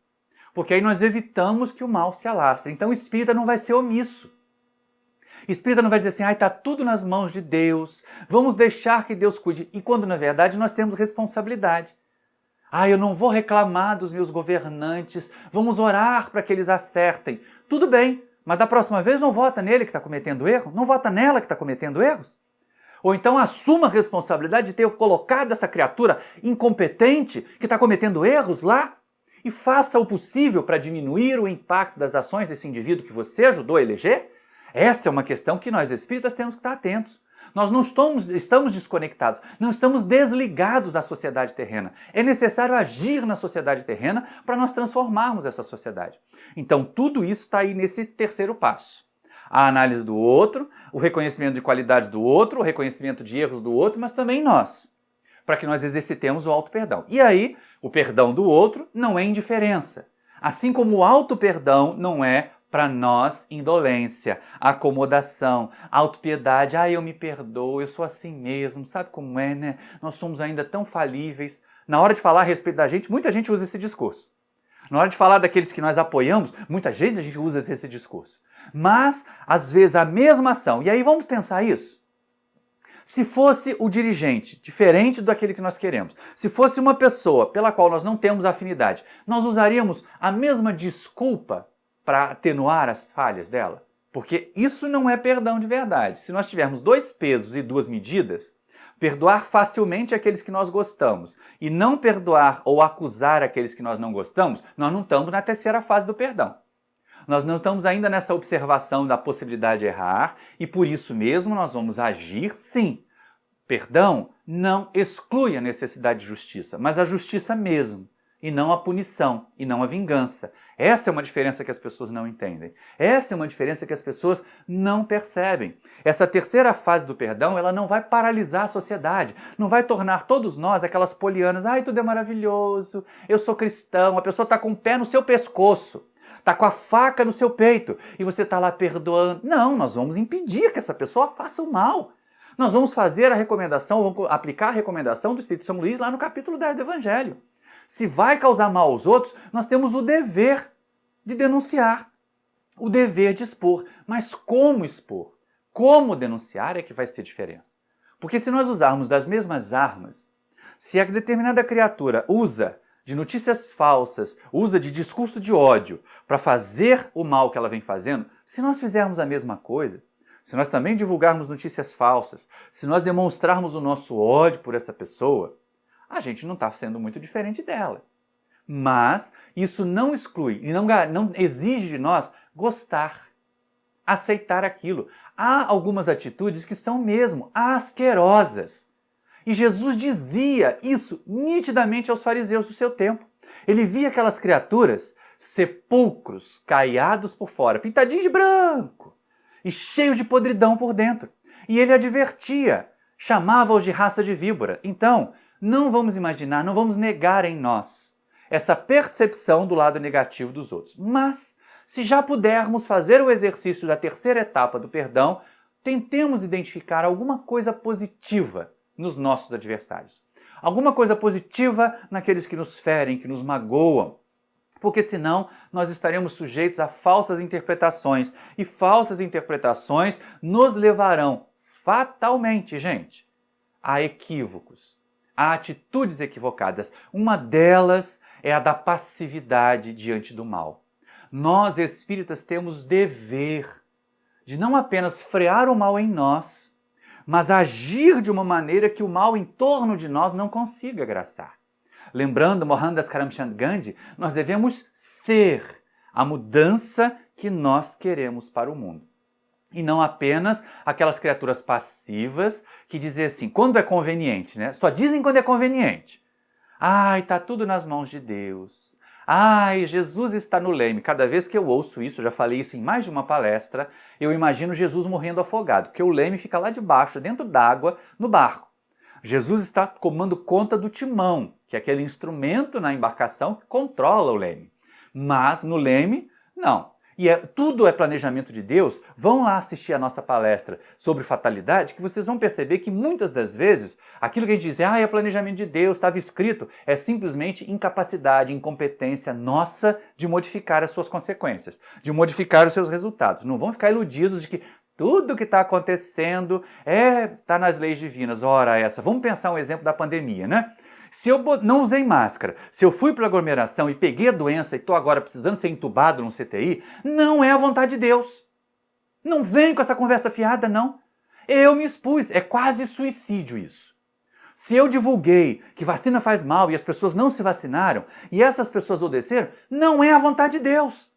Porque aí nós evitamos que o mal se alastre. Então o espírita não vai ser omisso. Espírita não vai dizer assim, está tudo nas mãos de Deus, vamos deixar que Deus cuide. E quando na verdade nós temos responsabilidade. Eu não vou reclamar dos meus governantes, vamos orar para que eles acertem. Tudo bem, mas da próxima vez não vota nele que está cometendo erro, não vota nela que está cometendo erros. Ou então assuma a responsabilidade de ter colocado essa criatura incompetente que está cometendo erros lá e faça o possível para diminuir o impacto das ações desse indivíduo que você ajudou a eleger. Essa é uma questão que nós espíritas temos que estar atentos. Nós não estamos desconectados, não estamos desligados da sociedade terrena. É necessário agir na sociedade terrena para nós transformarmos essa sociedade. Então, tudo isso está aí nesse terceiro passo. A análise do outro, o reconhecimento de qualidades do outro, o reconhecimento de erros do outro, mas também nós, para que nós exercitemos o auto-perdão. E aí, o perdão do outro não é indiferença. Assim como o auto-perdão não é para nós indolência, acomodação, autopiedade. Ah, eu me perdoo, eu sou assim mesmo, sabe como é, né? Nós somos ainda tão falíveis. Na hora de falar a respeito da gente, muita gente usa esse discurso. Na hora de falar daqueles que nós apoiamos, muita gente usa esse discurso. Mas, às vezes, a mesma ação. E aí vamos pensar isso. Se fosse o dirigente, diferente daquele que nós queremos, se fosse uma pessoa pela qual nós não temos afinidade, nós usaríamos a mesma desculpa para atenuar as falhas dela? Porque isso não é perdão de verdade. Se nós tivermos 2 pesos e 2 medidas, perdoar facilmente aqueles que nós gostamos e não perdoar ou acusar aqueles que nós não gostamos, nós não estamos na terceira fase do perdão. Nós não estamos ainda nessa observação da possibilidade de errar e por isso mesmo nós vamos agir sim. Perdão não exclui a necessidade de justiça, mas a justiça mesmo, e não a punição, e não a vingança. Essa é uma diferença que as pessoas não entendem. Essa é uma diferença que as pessoas não percebem. Essa terceira fase do perdão, ela não vai paralisar a sociedade, não vai tornar todos nós aquelas polianas, ai, tudo é maravilhoso, eu sou cristão, a pessoa está com o pé no seu pescoço, está com a faca no seu peito, e você está lá perdoando. Não, nós vamos impedir que essa pessoa faça o mal. Nós vamos fazer a recomendação, vamos aplicar a recomendação do Espírito São Luís lá no capítulo 10 do Evangelho. Se vai causar mal aos outros, nós temos o dever de denunciar, o dever de expor. Mas como expor? Como denunciar é que vai ter diferença. Porque se nós usarmos das mesmas armas, se a determinada criatura usa de notícias falsas, usa de discurso de ódio para fazer o mal que ela vem fazendo, se nós fizermos a mesma coisa, se nós também divulgarmos notícias falsas, se nós demonstrarmos o nosso ódio por essa pessoa, a gente não está sendo muito diferente dela. Mas isso não exclui e não exige de nós gostar, aceitar aquilo. Há algumas atitudes que são mesmo asquerosas. E Jesus dizia isso nitidamente aos fariseus do seu tempo. Ele via aquelas criaturas, sepulcros caiados por fora, pintadinhos de branco e cheios de podridão por dentro. E ele advertia, chamava-os de raça de víbora. Então, não vamos imaginar, não vamos negar em nós essa percepção do lado negativo dos outros. Mas, se já pudermos fazer o exercício da terceira etapa do perdão, tentemos identificar alguma coisa positiva nos nossos adversários. Alguma coisa positiva naqueles que nos ferem, que nos magoam. Porque senão nós estaremos sujeitos a falsas interpretações. E falsas interpretações nos levarão fatalmente, gente, a equívocos, a atitudes equivocadas. Uma delas é a da passividade diante do mal. Nós, espíritas, temos dever de não apenas frear o mal em nós, mas agir de uma maneira que o mal em torno de nós não consiga graçar. Lembrando Mohandas Karamchand Gandhi, nós devemos ser a mudança que nós queremos para o mundo. E não apenas aquelas criaturas passivas que dizem assim, quando é conveniente, né? Só dizem quando é conveniente. Ai, está tudo nas mãos de Deus. Ai, Jesus está no leme. Cada vez que eu ouço isso, já falei isso em mais de uma palestra, eu imagino Jesus morrendo afogado, porque o leme fica lá debaixo, dentro d'água, no barco. Jesus está tomando conta do timão, que é aquele instrumento na embarcação que controla o leme. Mas no leme, não. E tudo é planejamento de Deus. Vão lá assistir a nossa palestra sobre fatalidade, que vocês vão perceber que muitas das vezes, aquilo que a gente diz, é planejamento de Deus, estava escrito, é simplesmente incapacidade, incompetência nossa de modificar as suas consequências, de modificar os seus resultados. Não vão ficar iludidos de que tudo que está acontecendo está nas leis divinas. Ora essa, vamos pensar um exemplo da pandemia, né? Se eu não usei máscara, se eu fui para a aglomeração e peguei a doença e estou agora precisando ser entubado num CTI, não é a vontade de Deus. Não vem com essa conversa fiada, não. Eu me expus, é quase suicídio isso. Se eu divulguei que vacina faz mal e as pessoas não se vacinaram e essas pessoas obedeceram, não é a vontade de Deus.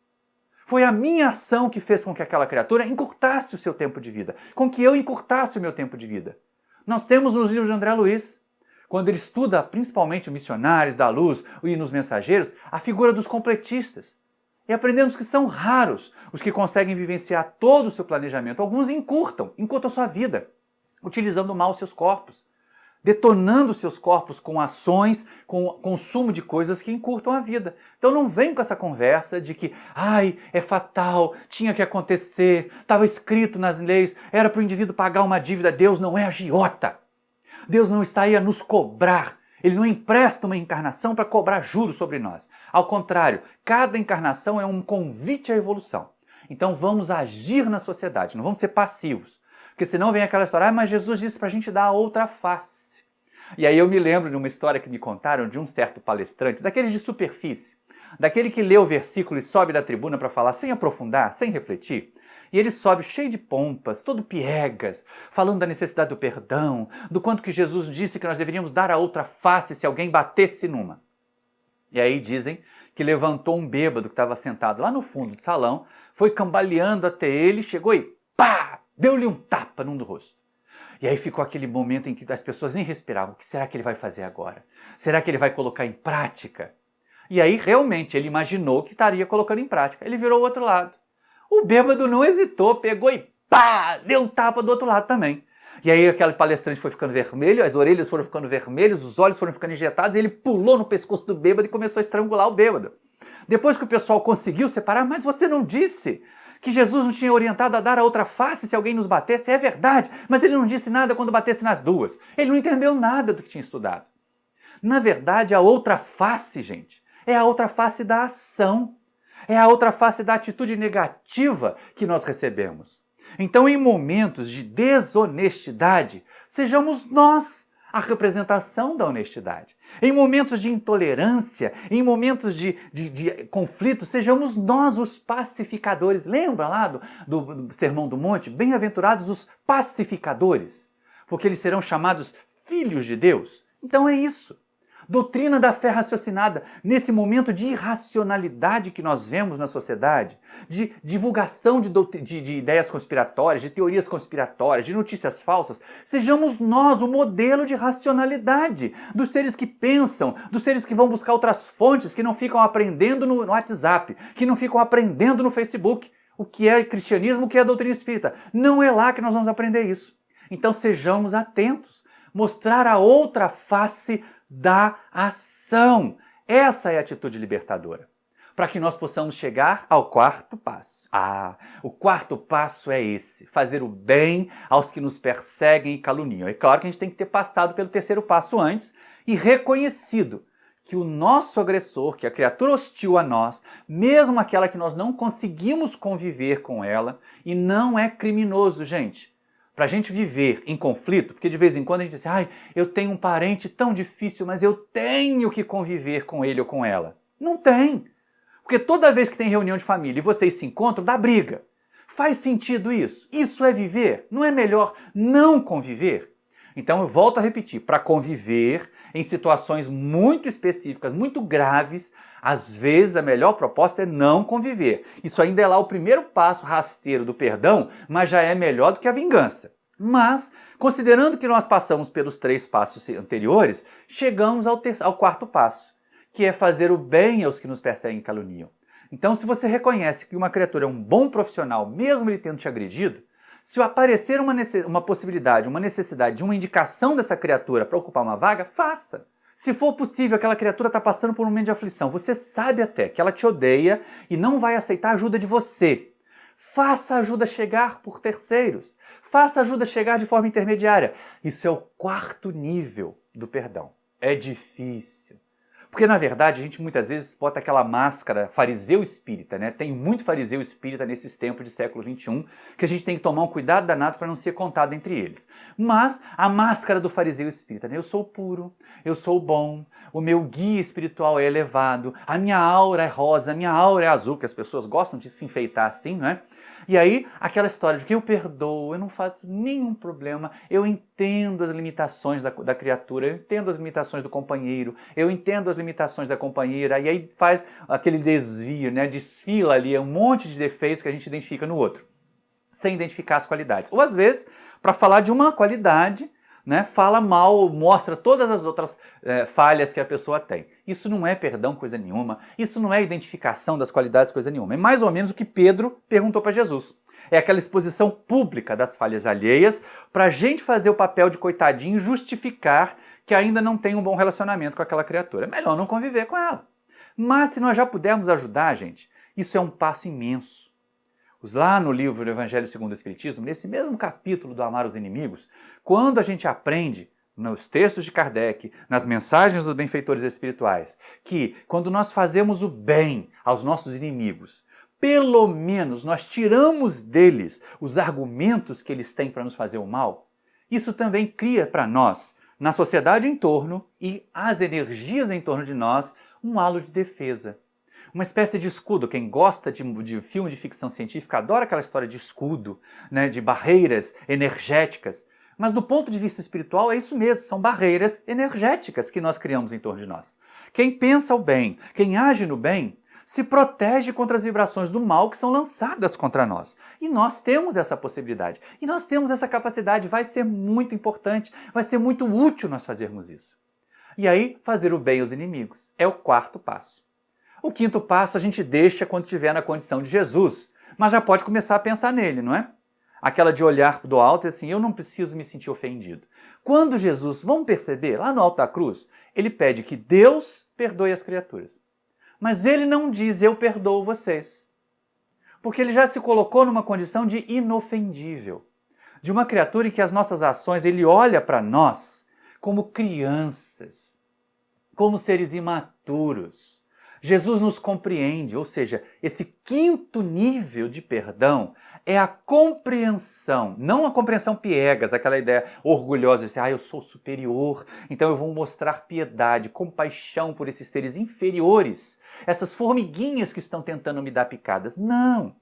Foi a minha ação que fez com que aquela criatura encurtasse o seu tempo de vida, com que eu encurtasse o meu tempo de vida. Nós temos nos livros de André Luiz, quando ele estuda principalmente os missionários da luz e nos mensageiros, a figura dos completistas. E aprendemos que são raros os que conseguem vivenciar todo o seu planejamento. Alguns encurtam a sua vida, utilizando mal os seus corpos, detonando seus corpos com ações, com consumo de coisas que encurtam a vida. Então não vem com essa conversa de que, é fatal, tinha que acontecer, estava escrito nas leis, era para o indivíduo pagar uma dívida. Deus não é agiota. Deus não está aí a nos cobrar. Ele não empresta uma encarnação para cobrar juros sobre nós. Ao contrário, cada encarnação é um convite à evolução. Então vamos agir na sociedade, não vamos ser passivos. Porque senão vem aquela história, mas Jesus disse para a gente dar a outra face. E aí eu me lembro de uma história que me contaram de um certo palestrante, daqueles de superfície, daquele que lê o versículo e sobe da tribuna para falar sem aprofundar, sem refletir. E ele sobe cheio de pompas, todo piegas, falando da necessidade do perdão, do quanto que Jesus disse que nós deveríamos dar a outra face se alguém batesse numa. E aí dizem que levantou um bêbado que estava sentado lá no fundo do salão, foi cambaleando até ele, chegou e pá! Deu-lhe um tapa no rosto. E aí ficou aquele momento em que as pessoas nem respiravam. O que será que ele vai fazer agora? Será que ele vai colocar em prática? E aí realmente ele imaginou que estaria colocando em prática. Ele virou o outro lado. O bêbado não hesitou, pegou e pá! Deu um tapa do outro lado também. E aí aquele palestrante foi ficando vermelho, as orelhas foram ficando vermelhas, os olhos foram ficando injetados, e ele pulou no pescoço do bêbado e começou a estrangular o bêbado. Depois que o pessoal conseguiu separar, mas você não disse que Jesus não tinha orientado a dar a outra face se alguém nos batesse? É verdade, mas ele não disse nada quando batesse nas duas. Ele não entendeu nada do que tinha estudado. Na verdade, a outra face, gente, é a outra face da ação. É a outra face da atitude negativa que nós recebemos. Então, em momentos de desonestidade, sejamos nós a representação da honestidade. Em momentos de intolerância, em momentos de conflito, sejamos nós os pacificadores. Lembra lá do Sermão do Monte? Bem-aventurados os pacificadores, porque eles serão chamados filhos de Deus. Então é isso. Doutrina da fé raciocinada, nesse momento de irracionalidade que nós vemos na sociedade, de divulgação de ideias conspiratórias, de teorias conspiratórias, de notícias falsas, sejamos nós o modelo de racionalidade dos seres que pensam, dos seres que vão buscar outras fontes, que não ficam aprendendo no WhatsApp, que não ficam aprendendo no Facebook. O que é cristianismo, o que é doutrina espírita. Não é lá que nós vamos aprender isso. Então sejamos atentos, mostrar a outra face da ação. Essa é a atitude libertadora. Para que nós possamos chegar ao quarto passo. O quarto passo é esse: fazer o bem aos que nos perseguem e caluniam. É claro que a gente tem que ter passado pelo terceiro passo antes e reconhecido que o nosso agressor, que a criatura hostil a nós, mesmo aquela que nós não conseguimos conviver com ela, e não é criminoso, gente. Para a gente viver em conflito, porque de vez em quando a gente diz, eu tenho um parente tão difícil, mas eu tenho que conviver com ele ou com ela. Não tem. Porque toda vez que tem reunião de família e vocês se encontram, dá briga. Faz sentido isso? Isso é viver? Não é melhor não conviver? Então eu volto a repetir, para conviver em situações muito específicas, muito graves, às vezes a melhor proposta é não conviver. Isso ainda é lá o primeiro passo rasteiro do perdão, mas já é melhor do que a vingança. Mas, considerando que nós passamos pelos 3 passos anteriores, chegamos ao quarto passo, que é fazer o bem aos que nos perseguem e caluniam. Então, se você reconhece que uma criatura é um bom profissional, mesmo ele tendo te agredido, se aparecer uma possibilidade, uma necessidade de uma indicação dessa criatura para ocupar uma vaga, faça. Se for possível, aquela criatura está passando por um momento de aflição, você sabe até que ela te odeia e não vai aceitar a ajuda de você. Faça a ajuda chegar por terceiros. Faça a ajuda chegar de forma intermediária. Isso é o 4º nível do perdão. É difícil. Porque, na verdade, a gente muitas vezes bota aquela máscara fariseu espírita, né? Tem muito fariseu espírita nesses tempos de século XXI, que a gente tem que tomar um cuidado danado para não ser contado entre eles. Mas a máscara do fariseu espírita, né? Eu sou puro, eu sou bom, o meu guia espiritual é elevado, a minha aura é rosa, a minha aura é azul, que as pessoas gostam de se enfeitar assim, não é? E aí, aquela história de que eu perdoo, eu não faço nenhum problema, eu entendo as limitações da criatura, eu entendo as limitações do companheiro, eu entendo as limitações da companheira, e aí faz aquele desvio, né? Desfila ali um monte de defeitos que a gente identifica no outro, sem identificar as qualidades. Ou às vezes, para falar de uma qualidade, né, fala mal, mostra todas as outras falhas que a pessoa tem. Isso não é perdão, coisa nenhuma. Isso não é identificação das qualidades, coisa nenhuma. É mais ou menos o que Pedro perguntou para Jesus. É aquela exposição pública das falhas alheias para a gente fazer o papel de coitadinho e justificar que ainda não tem um bom relacionamento com aquela criatura. É melhor não conviver com ela. Mas se nós já pudermos ajudar, gente, isso é um passo imenso. Lá no livro do Evangelho segundo o Espiritismo, nesse mesmo capítulo do Amar os Inimigos, quando a gente aprende nos textos de Kardec, nas mensagens dos benfeitores espirituais, que quando nós fazemos o bem aos nossos inimigos, pelo menos nós tiramos deles os argumentos que eles têm para nos fazer o mal, isso também cria para nós, na sociedade em torno e as energias em torno de nós, um halo de defesa. Uma espécie de escudo. Quem gosta de filme de ficção científica adora aquela história de escudo, né, de barreiras energéticas. Mas do ponto de vista espiritual é isso mesmo, são barreiras energéticas que nós criamos em torno de nós. Quem pensa o bem, quem age no bem, se protege contra as vibrações do mal que são lançadas contra nós. E nós temos essa possibilidade. E nós temos essa capacidade. Vai ser muito importante, vai ser muito útil nós fazermos isso. E aí, fazer o bem aos inimigos é o quarto passo. O quinto passo a gente deixa quando estiver na condição de Jesus, mas já pode começar a pensar nele, não é? Aquela de olhar do alto e assim, eu não preciso me sentir ofendido. Quando Jesus, vamos perceber, lá no alto da cruz, ele pede que Deus perdoe as criaturas. Mas ele não diz, eu perdoo vocês. Porque ele já se colocou numa condição de inofendível. De uma criatura em que as nossas ações, ele olha para nós como crianças, como seres imaturos. Jesus nos compreende, ou seja, esse quinto nível de perdão é a compreensão, não a compreensão piegas, aquela ideia orgulhosa de eu sou superior, então eu vou mostrar piedade, compaixão por esses seres inferiores, essas formiguinhas que estão tentando me dar picadas. Não!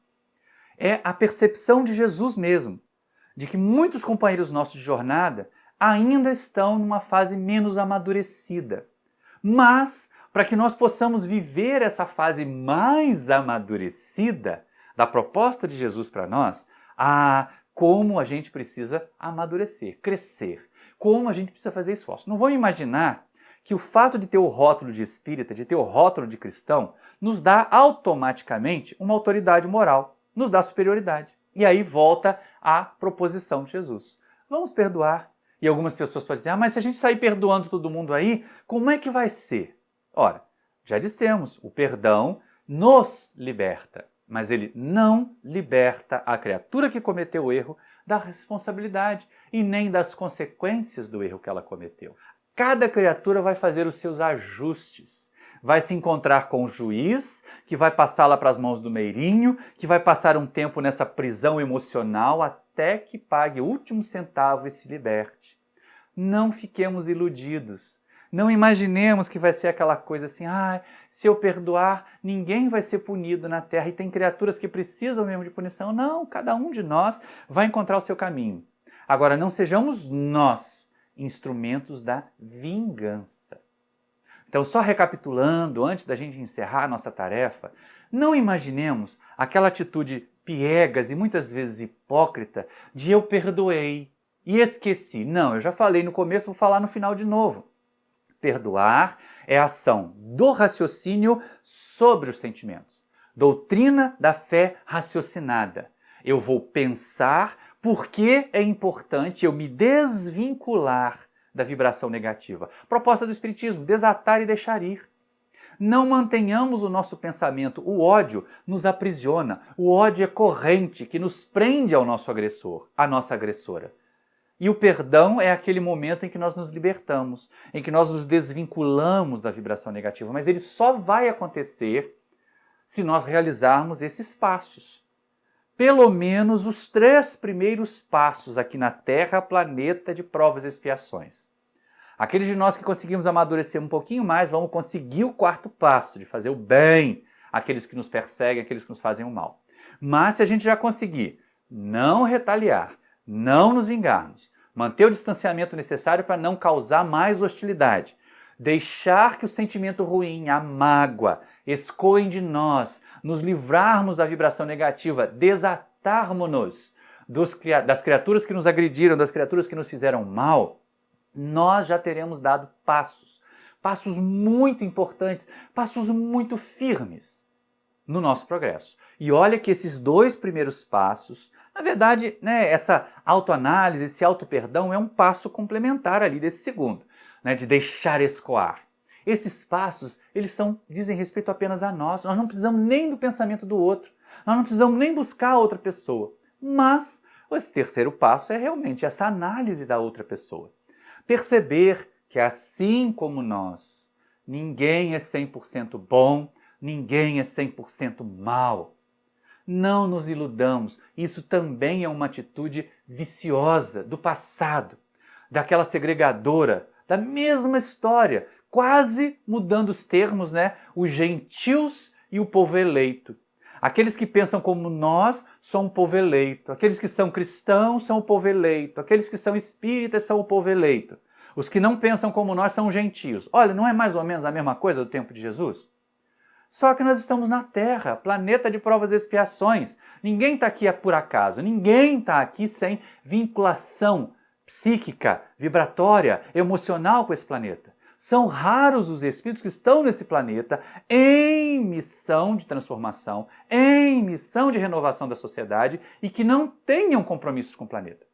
É a percepção de Jesus mesmo, de que muitos companheiros nossos de jornada ainda estão numa fase menos amadurecida. Mas, para que nós possamos viver essa fase mais amadurecida da proposta de Jesus para nós, como a gente precisa amadurecer, crescer, como a gente precisa fazer esforço. Não vão imaginar que o fato de ter o rótulo de espírita, de ter o rótulo de cristão, nos dá automaticamente uma autoridade moral, nos dá superioridade. E aí volta a proposição de Jesus. Vamos perdoar. E algumas pessoas podem dizer, mas se a gente sair perdoando todo mundo aí, como é que vai ser? Ora, já dissemos, o perdão nos liberta, mas ele não liberta a criatura que cometeu o erro da responsabilidade e nem das consequências do erro que ela cometeu. Cada criatura vai fazer os seus ajustes, vai se encontrar com o juiz, que vai passá-la para as mãos do meirinho, que vai passar um tempo nessa prisão emocional até que pague o último centavo e se liberte. Não fiquemos iludidos. Não imaginemos que vai ser aquela coisa assim, se eu perdoar, ninguém vai ser punido na Terra e tem criaturas que precisam mesmo de punição. Não, cada um de nós vai encontrar o seu caminho. Agora, não sejamos nós instrumentos da vingança. Então, só recapitulando, antes da gente encerrar a nossa tarefa, não imaginemos aquela atitude piegas e muitas vezes hipócrita de eu perdoei e esqueci. Não, eu já falei no começo, vou falar no final de novo. Perdoar é a ação do raciocínio sobre os sentimentos. Doutrina da fé raciocinada. Eu vou pensar por que é importante eu me desvincular da vibração negativa. Proposta do Espiritismo, desatar e deixar ir. Não mantenhamos o nosso pensamento. O ódio nos aprisiona. O ódio é corrente que nos prende ao nosso agressor, à nossa agressora. E o perdão é aquele momento em que nós nos libertamos, em que nós nos desvinculamos da vibração negativa. Mas ele só vai acontecer se nós realizarmos esses passos. Pelo menos os 3 primeiros passos aqui na Terra, planeta de provas e expiações. Aqueles de nós que conseguimos amadurecer um pouquinho mais, vamos conseguir o 4º passo, de fazer o bem àqueles que nos perseguem, àqueles que nos fazem o mal. Mas se a gente já conseguir não retaliar, não nos vingarmos, manter o distanciamento necessário para não causar mais hostilidade, deixar que o sentimento ruim, a mágoa, escoem de nós, nos livrarmos da vibração negativa, desatarmos-nos das criaturas que nos agrediram, das criaturas que nos fizeram mal, nós já teremos dado passos muito importantes, passos muito firmes no nosso progresso. E olha que esses 2 primeiros passos, na verdade, essa autoanálise, esse auto-perdão é um passo complementar ali desse segundo, de deixar escoar. Esses passos, dizem respeito apenas a nós não precisamos nem do pensamento do outro, nós não precisamos nem buscar a outra pessoa, mas esse terceiro passo é realmente essa análise da outra pessoa. Perceber que assim como nós, ninguém é 100% bom, ninguém é 100% mal. Não nos iludamos, isso também é uma atitude viciosa do passado, daquela segregadora, da mesma história, quase mudando os termos, os gentios e o povo eleito. Aqueles que pensam como nós são o povo eleito, aqueles que são cristãos são o povo eleito, aqueles que são espíritas são o povo eleito. Os que não pensam como nós são gentios. Olha, não é mais ou menos a mesma coisa do tempo de Jesus? Só que nós estamos na Terra, planeta de provas e expiações. Ninguém está aqui por acaso, ninguém está aqui sem vinculação psíquica, vibratória, emocional com esse planeta. São raros os espíritos que estão nesse planeta em missão de transformação, em missão de renovação da sociedade e que não tenham compromissos com o planeta.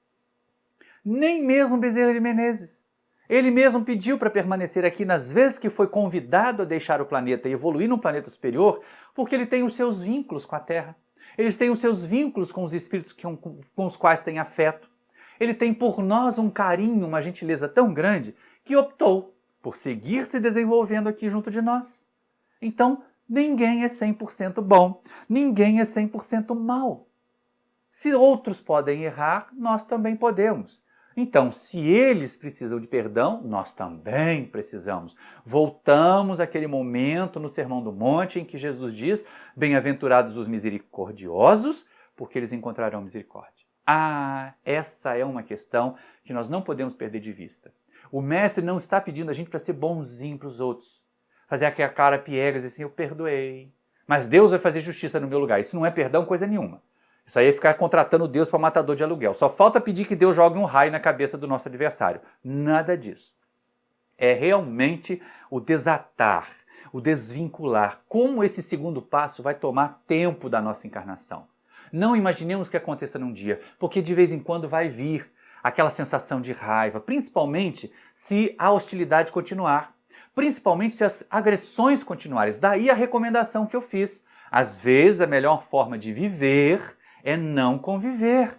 Nem mesmo Bezerra de Menezes. Ele mesmo pediu para permanecer aqui nas vezes que foi convidado a deixar o planeta e evoluir num planeta superior, porque ele tem os seus vínculos com a Terra. Eles têm os seus vínculos com os espíritos com os quais tem afeto. Ele tem por nós um carinho, uma gentileza tão grande, que optou por seguir se desenvolvendo aqui junto de nós. Então, ninguém é 100% bom, ninguém é 100% mal. Se outros podem errar, nós também podemos. Então, se eles precisam de perdão, nós também precisamos. Voltamos àquele momento no Sermão do Monte em que Jesus diz: bem-aventurados os misericordiosos, porque eles encontrarão misericórdia. Essa é uma questão que nós não podemos perder de vista. O mestre não está pedindo a gente para ser bonzinho para os outros. Fazer aquela cara piegas assim, eu perdoei. Mas Deus vai fazer justiça no meu lugar. Isso não é perdão coisa nenhuma. Isso aí é ficar contratando Deus para matador de aluguel. Só falta pedir que Deus jogue um raio na cabeça do nosso adversário. Nada disso. É realmente o desatar, o desvincular. Como esse segundo passo vai tomar tempo da nossa encarnação. Não imaginemos que aconteça num dia, porque de vez em quando vai vir aquela sensação de raiva, principalmente se a hostilidade continuar, principalmente se as agressões continuarem. Daí a recomendação que eu fiz. Às vezes a melhor forma de viver é não conviver.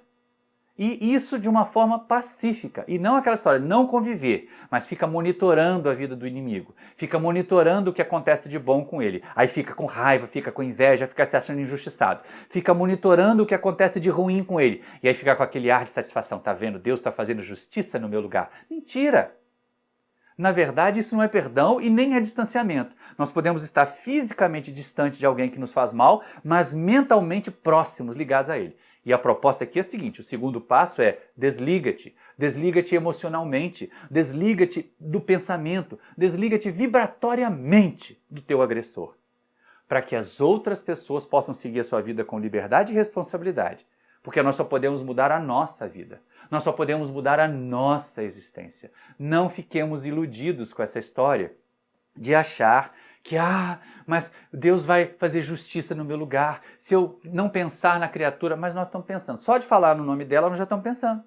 E isso de uma forma pacífica. E não aquela história, não conviver, mas fica monitorando a vida do inimigo. Fica monitorando o que acontece de bom com ele. Aí fica com raiva, fica com inveja, fica se achando injustiçado. Fica monitorando o que acontece de ruim com ele. E aí fica com aquele ar de satisfação. Tá vendo? Deus está fazendo justiça no meu lugar. Mentira! Na verdade, isso não é perdão e nem é distanciamento. Nós podemos estar fisicamente distante de alguém que nos faz mal, mas mentalmente próximos, ligados a ele. E a proposta aqui é a seguinte, o segundo passo é desliga-te. Desliga-te emocionalmente, desliga-te do pensamento, desliga-te vibratoriamente do teu agressor. Para que as outras pessoas possam seguir a sua vida com liberdade e responsabilidade. Porque nós só podemos mudar a nossa vida. Nós só podemos mudar a nossa existência. Não fiquemos iludidos com essa história de achar que, mas Deus vai fazer justiça no meu lugar se eu não pensar na criatura. Mas nós estamos pensando. Só de falar no nome dela, nós já estamos pensando.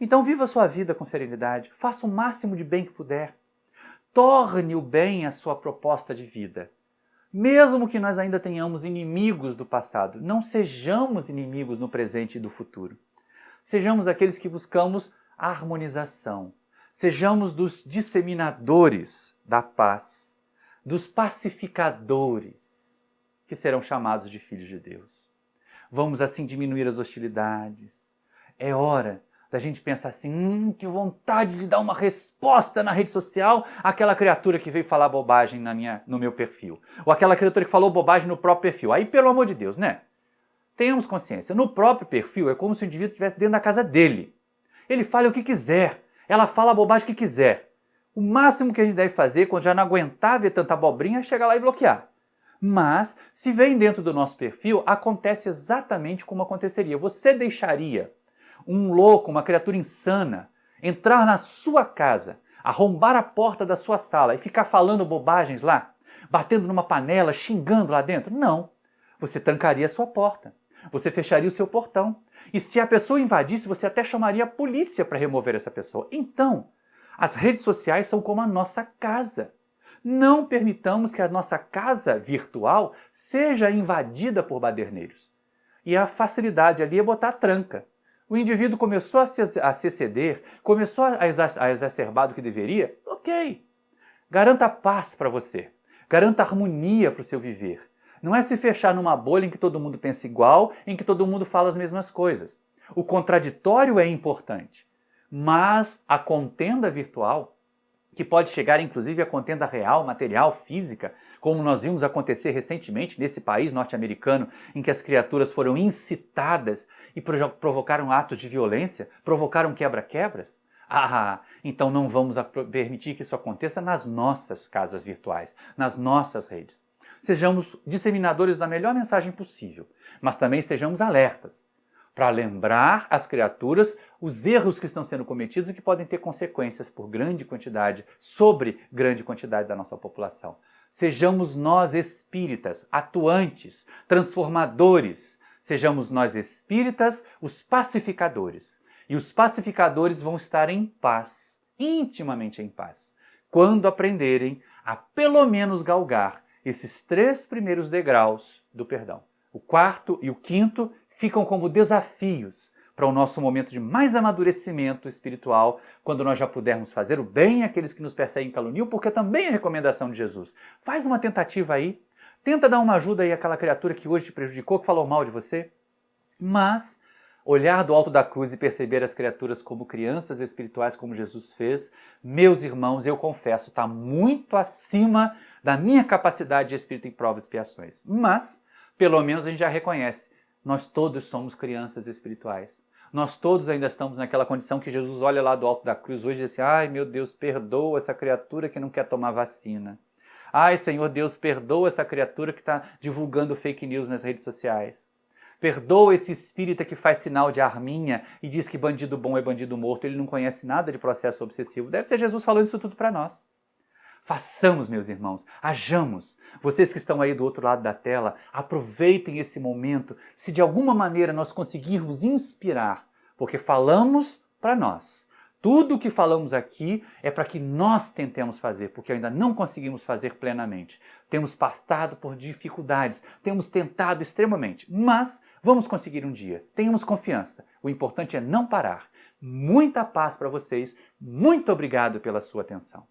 Então viva a sua vida com serenidade. Faça o máximo de bem que puder. Torne o bem a sua proposta de vida. Mesmo que nós ainda tenhamos inimigos do passado, não sejamos inimigos no presente e do futuro. Sejamos aqueles que buscamos a harmonização. Sejamos dos disseminadores da paz, dos pacificadores, que serão chamados de filhos de Deus. Vamos assim diminuir as hostilidades. É hora da gente pensar assim, que vontade de dar uma resposta na rede social àquela criatura que veio falar bobagem no meu perfil. Ou aquela criatura que falou bobagem no próprio perfil. Aí, pelo amor de Deus, né? Tenhamos consciência, no próprio perfil é como se o indivíduo estivesse dentro da casa dele. Ele fala o que quiser, ela fala a bobagem que quiser. O máximo que a gente deve fazer, quando já não aguentar ver tanta abobrinha, é chegar lá e bloquear. Mas, se vem dentro do nosso perfil, acontece exatamente como aconteceria. Você deixaria um louco, uma criatura insana, entrar na sua casa, arrombar a porta da sua sala e ficar falando bobagens lá, batendo numa panela, xingando lá dentro? Não. Você trancaria a sua porta. Você fecharia o seu portão. E se a pessoa invadisse, você até chamaria a polícia para remover essa pessoa. Então, as redes sociais são como a nossa casa. Não permitamos que a nossa casa virtual seja invadida por baderneiros. E a facilidade ali é botar tranca. O indivíduo começou a se exceder, começou a exacerbar do que deveria, ok. Garanta paz para você, garanta harmonia para o seu viver. Não é se fechar numa bolha em que todo mundo pensa igual, em que todo mundo fala as mesmas coisas. O contraditório é importante, mas a contenda virtual, que pode chegar inclusive à contenda real, material, física, como nós vimos acontecer recentemente nesse país norte-americano, em que as criaturas foram incitadas e provocaram atos de violência, provocaram quebra-quebras. Então não vamos permitir que isso aconteça nas nossas casas virtuais, nas nossas redes. Sejamos disseminadores da melhor mensagem possível, mas também estejamos alertas para lembrar às criaturas os erros que estão sendo cometidos e que podem ter consequências por grande quantidade, sobre grande quantidade da nossa população. Sejamos nós espíritas, atuantes, transformadores. Sejamos nós espíritas os pacificadores. E os pacificadores vão estar em paz, intimamente em paz, quando aprenderem a pelo menos galgar esses 3 primeiros degraus do perdão. O 4º e o 5º ficam como desafios para o nosso momento de mais amadurecimento espiritual, quando nós já pudermos fazer o bem àqueles que nos perseguem e caluniam, porque também é recomendação de Jesus. Faz uma tentativa aí, tenta dar uma ajuda aí àquela criatura que hoje te prejudicou, que falou mal de você, mas olhar do alto da cruz e perceber as criaturas como crianças espirituais, como Jesus fez, meus irmãos, eu confesso, está muito acima da minha capacidade de espírito em provas e expiações. Mas, pelo menos a gente já reconhece, nós todos somos crianças espirituais. Nós todos ainda estamos naquela condição que Jesus olha lá do alto da cruz hoje e diz assim, ai meu Deus, perdoa essa criatura que não quer tomar vacina. Ai Senhor Deus, perdoa essa criatura que está divulgando fake news nas redes sociais. Perdoa esse espírita que faz sinal de arminha e diz que bandido bom é bandido morto, ele não conhece nada de processo obsessivo. Deve ser Jesus falando isso tudo para nós. Façamos, meus irmãos, hajamos. Vocês que estão aí do outro lado da tela, aproveitem esse momento, se de alguma maneira nós conseguirmos inspirar, porque falamos para nós. Tudo o que falamos aqui é para que nós tentemos fazer, porque ainda não conseguimos fazer plenamente. Temos passado por dificuldades, temos tentado extremamente, mas vamos conseguir um dia. Tenhamos confiança. O importante é não parar. Muita paz para vocês. Muito obrigado pela sua atenção.